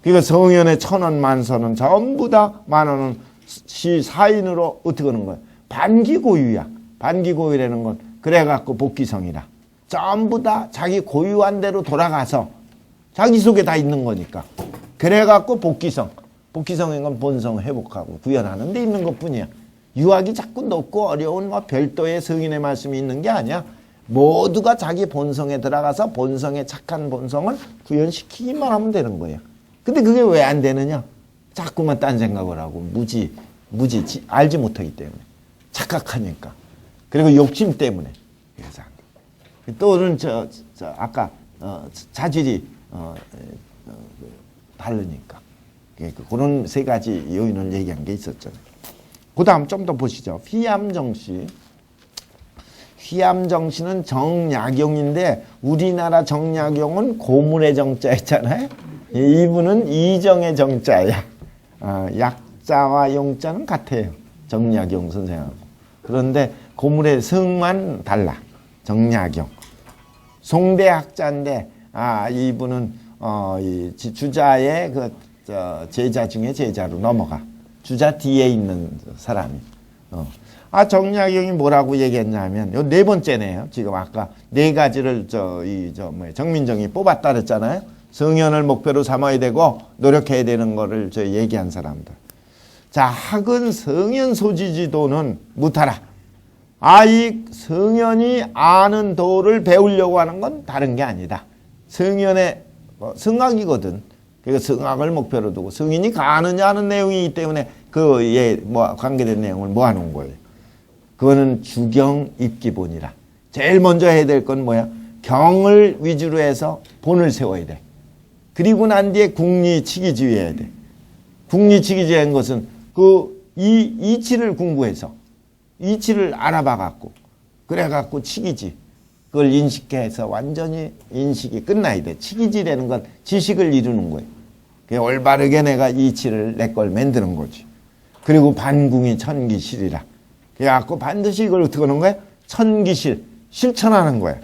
그러니까 성현의 1,000원 만선은 전부 다 10,000원은 시사인으로 어떻게 하는 거야? 반기고유야. 반기고유라는 건 그래갖고 복귀성이라. 전부 다 자기 고유한 대로 돌아가서 자기 속에 다 있는 거니까. 그래갖고 복귀성. 복귀성인 건 본성 회복하고 구현하는 데 있는 것뿐이야. 유학이 자꾸 높고 어려운 별도의 성인의 말씀이 있는 게 아니야. 모두가 자기 본성에 들어가서 본성의 착한 본성을 구현시키기만 하면 되는 거예요. 근데 그게 왜 안 되느냐? 자꾸만 딴 생각을 하고 무지 알지 못하기 때문에. 착각하니까. 그리고 욕심 때문에. 그래서 안 돼. 또는 아까 자질이 다르니까. 그런 세 가지 요인을 얘기한 게 있었잖아요. 그 다음 좀 더 보시죠. 휘암정씨. 휘암정씨는 정약용인데 우리나라 정약용은 고문의 정자였잖아요. 이분은 이정의 정자야. 약자와 용자는 같아요. 정약용 선생하고. 그런데 고문의 성만 달라. 정약용. 송대학자인데 이분은 이 주자의 제자 중에 제자로 넘어가. 주자 뒤에 있는 사람이. 정약용이 뭐라고 얘기했냐면, 요 네 번째네요. 지금 아까 네 가지를 정민정이 뽑았다 그랬잖아요. 성현을 목표로 삼아야 되고, 노력해야 되는 거를 얘기한 사람들. 자, 학은 성현 소지지도는 무타라. 이 성현이 아는 도를 배우려고 하는 건 다른 게 아니다. 성현의 성악이거든. 그러니까 성악을 목표로 두고 성인이 가느냐 하는 내용이기 때문에 그에 관계된 내용을 모아놓은 거예요. 그거는 주경 입기본이라. 제일 먼저 해야 될 건 뭐야? 경을 위주로 해서 본을 세워야 돼. 그리고 난 뒤에 국리 치기지휘해야 돼. 국리 치기지휘한 것은 이치를 공부해서 이치를 알아봐 갖고 그래 갖고 치기지 그걸 인식해서 완전히 인식이 끝나야 돼. 치기지라는 건 지식을 이루는 거예요. 올바르게 내가 이치를 내 걸 만드는 거지. 그리고 반궁이 천기실이라. 그래갖고 반드시 이걸 어떻게 하는 거야? 천기실 실천하는 거야.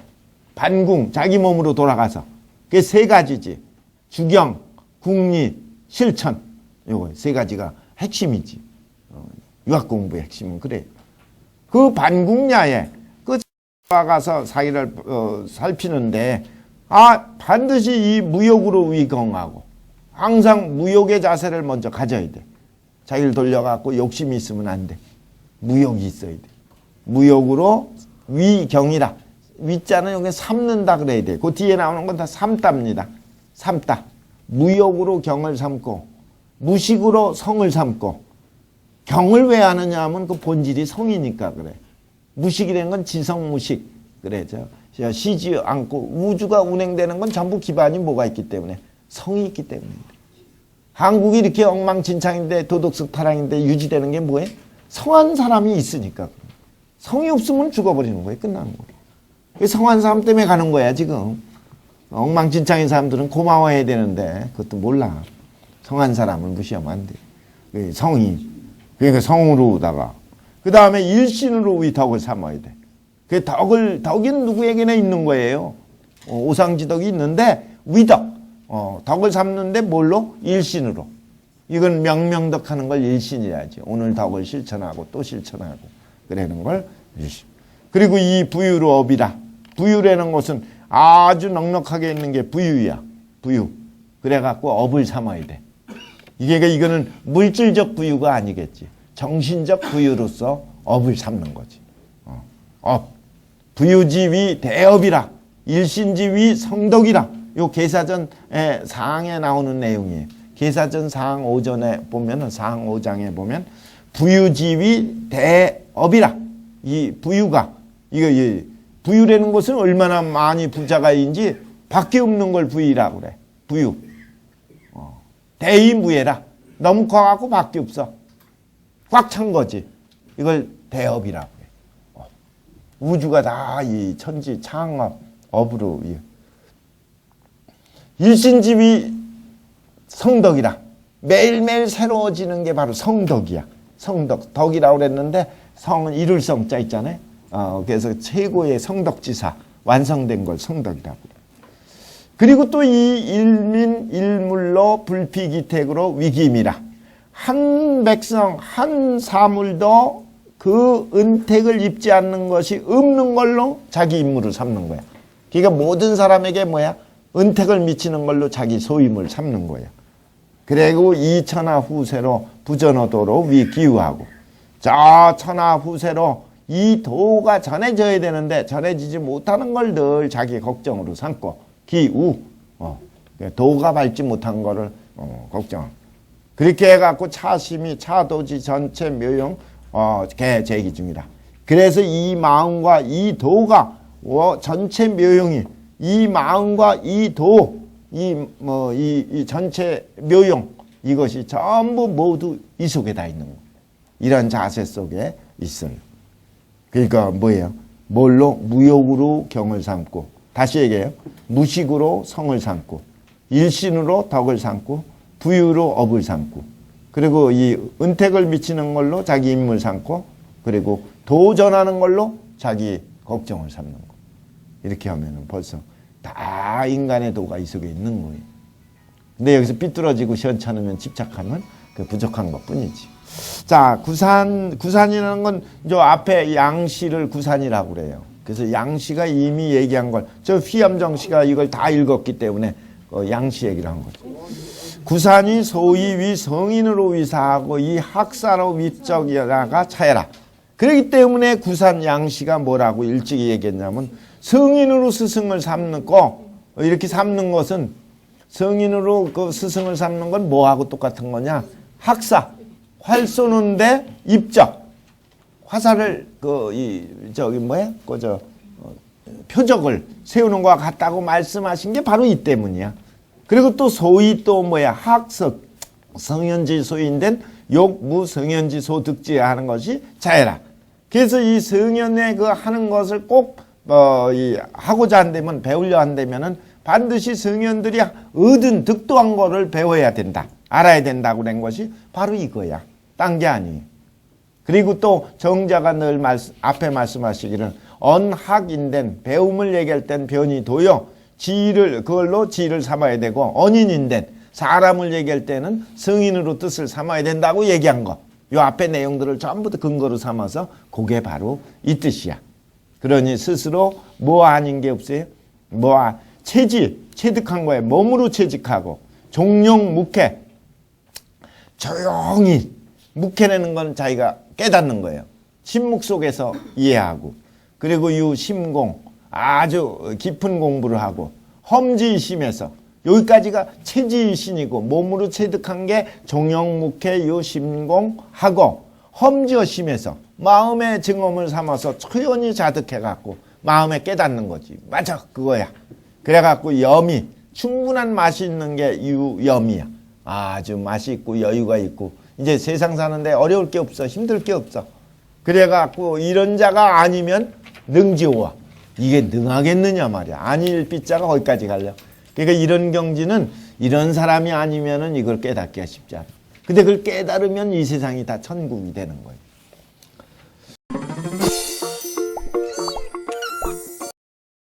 반궁 자기 몸으로 돌아가서 그게 세 가지지. 주경, 국리, 실천. 요거 세 가지가 핵심이지. 유학 공부의 핵심은 그래. 그 반궁야에 그 가서 사기를 살피는데 반드시 이 무욕으로 위경하고 항상 무욕의 자세를 먼저 가져야 돼. 자기를 돌려갖고 욕심이 있으면 안 돼. 무욕이 있어야 돼. 무욕으로 위경이라. 위자는 여기 삼는다 그래야 돼. 그 뒤에 나오는 건 다 삼답니다. 삼다. 무욕으로 경을 삼고 무식으로 성을 삼고 경을 왜 하느냐 하면 그 본질이 성이니까 그래. 무식이라는 건 지성무식. 그래. 쉬지 않고 우주가 운행되는 건 전부 기반이 뭐가 있기 때문에 성이 있기 때문입니다. 한국이 이렇게 엉망진창인데 도덕적 타락인데 유지되는 게 뭐예요? 성한 사람이 있으니까. 성이 없으면 죽어버리는 거예요. 끝나는 거예요. 성한 사람 때문에 가는 거야 지금. 엉망진창인 사람들은 고마워해야 되는데 그것도 몰라. 성한 사람을 무시하면 안 돼. 성이. 그러니까 성으로다가 그 다음에 일신으로 우리 덕을 삼아야 돼. 그 덕이 누구에게나 있는 거예요. 오상지덕이 있는데 위덕. 덕을 삼는데 뭘로? 일신으로. 이건 명명덕하는 걸 일신이라지. 오늘 덕을 실천하고 또 실천하고 그러는 걸 일신. 그리고 이 부유로 업이라. 부유라는 것은 아주 넉넉하게 있는 게 부유야. 부유. 그래갖고 업을 삼아야 돼. 이거는 물질적 부유가 아니겠지. 정신적 부유로서 업을 삼는 거지. 업. 부유지위 대업이라. 일신지위 성덕이라. 요 계사전 사항에 나오는 내용이에요. 계사전 사항 5전에 보면은 사항 5장에 보면 부유지위 대업이라. 이 부유가 부유라는 것은 얼마나 많이 부자가인지 밖에 없는 걸 부유라고 그래. 부유. 대의무예라. 너무 커갖고 밖에 없어. 꽉 찬 거지. 이걸 대업이라고 해. 우주가 다 이 천지 창업 업으로 일신지위 성덕이라. 매일매일 새로워지는 게 바로 성덕이야. 성덕. 덕이라고 그랬는데 성은 이룰 성자 있잖아요. 그래서 최고의 성덕지사 완성된 걸 성덕이라고. 그리고 또 이 일민 일물로 불피기택으로 위기임이라. 한 백성 한 사물도 그 은택을 입지 않는 것이 없는 걸로 자기 임무를 삼는 거야. 그러니까 모든 사람에게 뭐야? 은택을 미치는 걸로 자기 소임을 삼는 거야. 그리고 이 천하 후세로 부전어도로 위기우하고 저 천하 후세로 이 도가 전해져야 되는데 전해지지 못하는 걸 늘 자기 걱정으로 삼고 기우 도가 밟지 못한 거를 걱정. 그렇게 해갖고 차심이 차도지 전체 묘용 개제기 중이다. 그래서 이 마음과 이 도가 전체 묘용이 이 마음과 이 도 이 전체 묘용 이것이 전부 모두 이 속에 다 있는 거. 이런 자세 속에 있어요. 그러니까 뭐예요? 뭘로? 무욕으로 경을 삼고 다시 얘기해요. 무식으로 성을 삼고 일신으로 덕을 삼고 부유로 업을 삼고 그리고 이 은택을 미치는 걸로 자기 임무를 삼고 그리고 도전하는 걸로 자기 걱정을 삼는 거. 이렇게 하면은 벌써 다 인간의 도가 이 속에 있는 거예요. 근데 여기서 삐뚤어지고 시원찮으면 집착하면 그 부족한 것 뿐이지. 자, 구산이라는 건 저 앞에 양씨를 구산이라고 그래요. 그래서 양씨가 이미 얘기한 걸 저 휘암정 씨가 이걸 다 읽었기 때문에 양씨 얘기를 한 거죠. 구산이 소위 위 성인으로 위사하고 이 학사로 위적이라가 차해라. 그렇기 때문에 구산 양씨가 뭐라고 일찍 얘기했냐면 성인으로 스승을 삼고 이렇게 삼는 것은 성인으로 그 스승을 삼는 건 뭐하고 똑같은 거냐? 학사, 활 쏘는데 입적, 화살을 표적을 세우는 것과 같다고 말씀하신 게 바로 이 때문이야. 그리고 또 소위 또 뭐야? 학석, 성현지 소인된 욕무 성현지 소득지 하는 것이 자해라. 그래서 이 성현의 그 하는 것을 꼭 하고자 한다면 배우려 한다면은 반드시 성현들이 얻은 득도한 거를 배워야 된다. 알아야 된다고 낸 것이 바로 이거야. 딴 게 아니에요. 그리고 또 정자가 늘 앞에 말씀하시기를 언학인된 배움을 얘기할 땐 변이도요. 그걸로 지를 삼아야 되고 언인인된 사람을 얘기할 때는 성인으로 뜻을 삼아야 된다고 얘기한 거. 요 앞에 내용들을 전부 다 근거로 삼아서 그게 바로 이 뜻이야. 그러니 스스로 뭐 아닌 게 없어요? 체득한 거에 몸으로 체득하고 종용 묵해 조용히 묵해내는 건 자기가 깨닫는 거예요. 심묵 속에서 이해하고 그리고 유 심공 아주 깊은 공부를 하고 험지심에서 여기까지가 체지신이고 몸으로 체득한 게 종용묵해 유 심공하고 험지심에서 마음의 증험을 삼아서 초연히 자득해갖고 마음에 깨닫는 거지. 맞아 그거야. 그래갖고 염이 충분한 맛이 있는 게 염이야. 아주 맛이 있고 여유가 있고 이제 세상 사는데 어려울 게 없어. 힘들 게 없어. 그래갖고 이런 자가 아니면 능지오와 이게 능하겠느냐 말이야. 아닐 삐자가 거기까지 갈려. 그러니까 이런 경지는 이런 사람이 아니면은 이걸 깨닫기가 쉽지 않아. 근데 그걸 깨달으면 이 세상이 다 천국이 되는 거예요.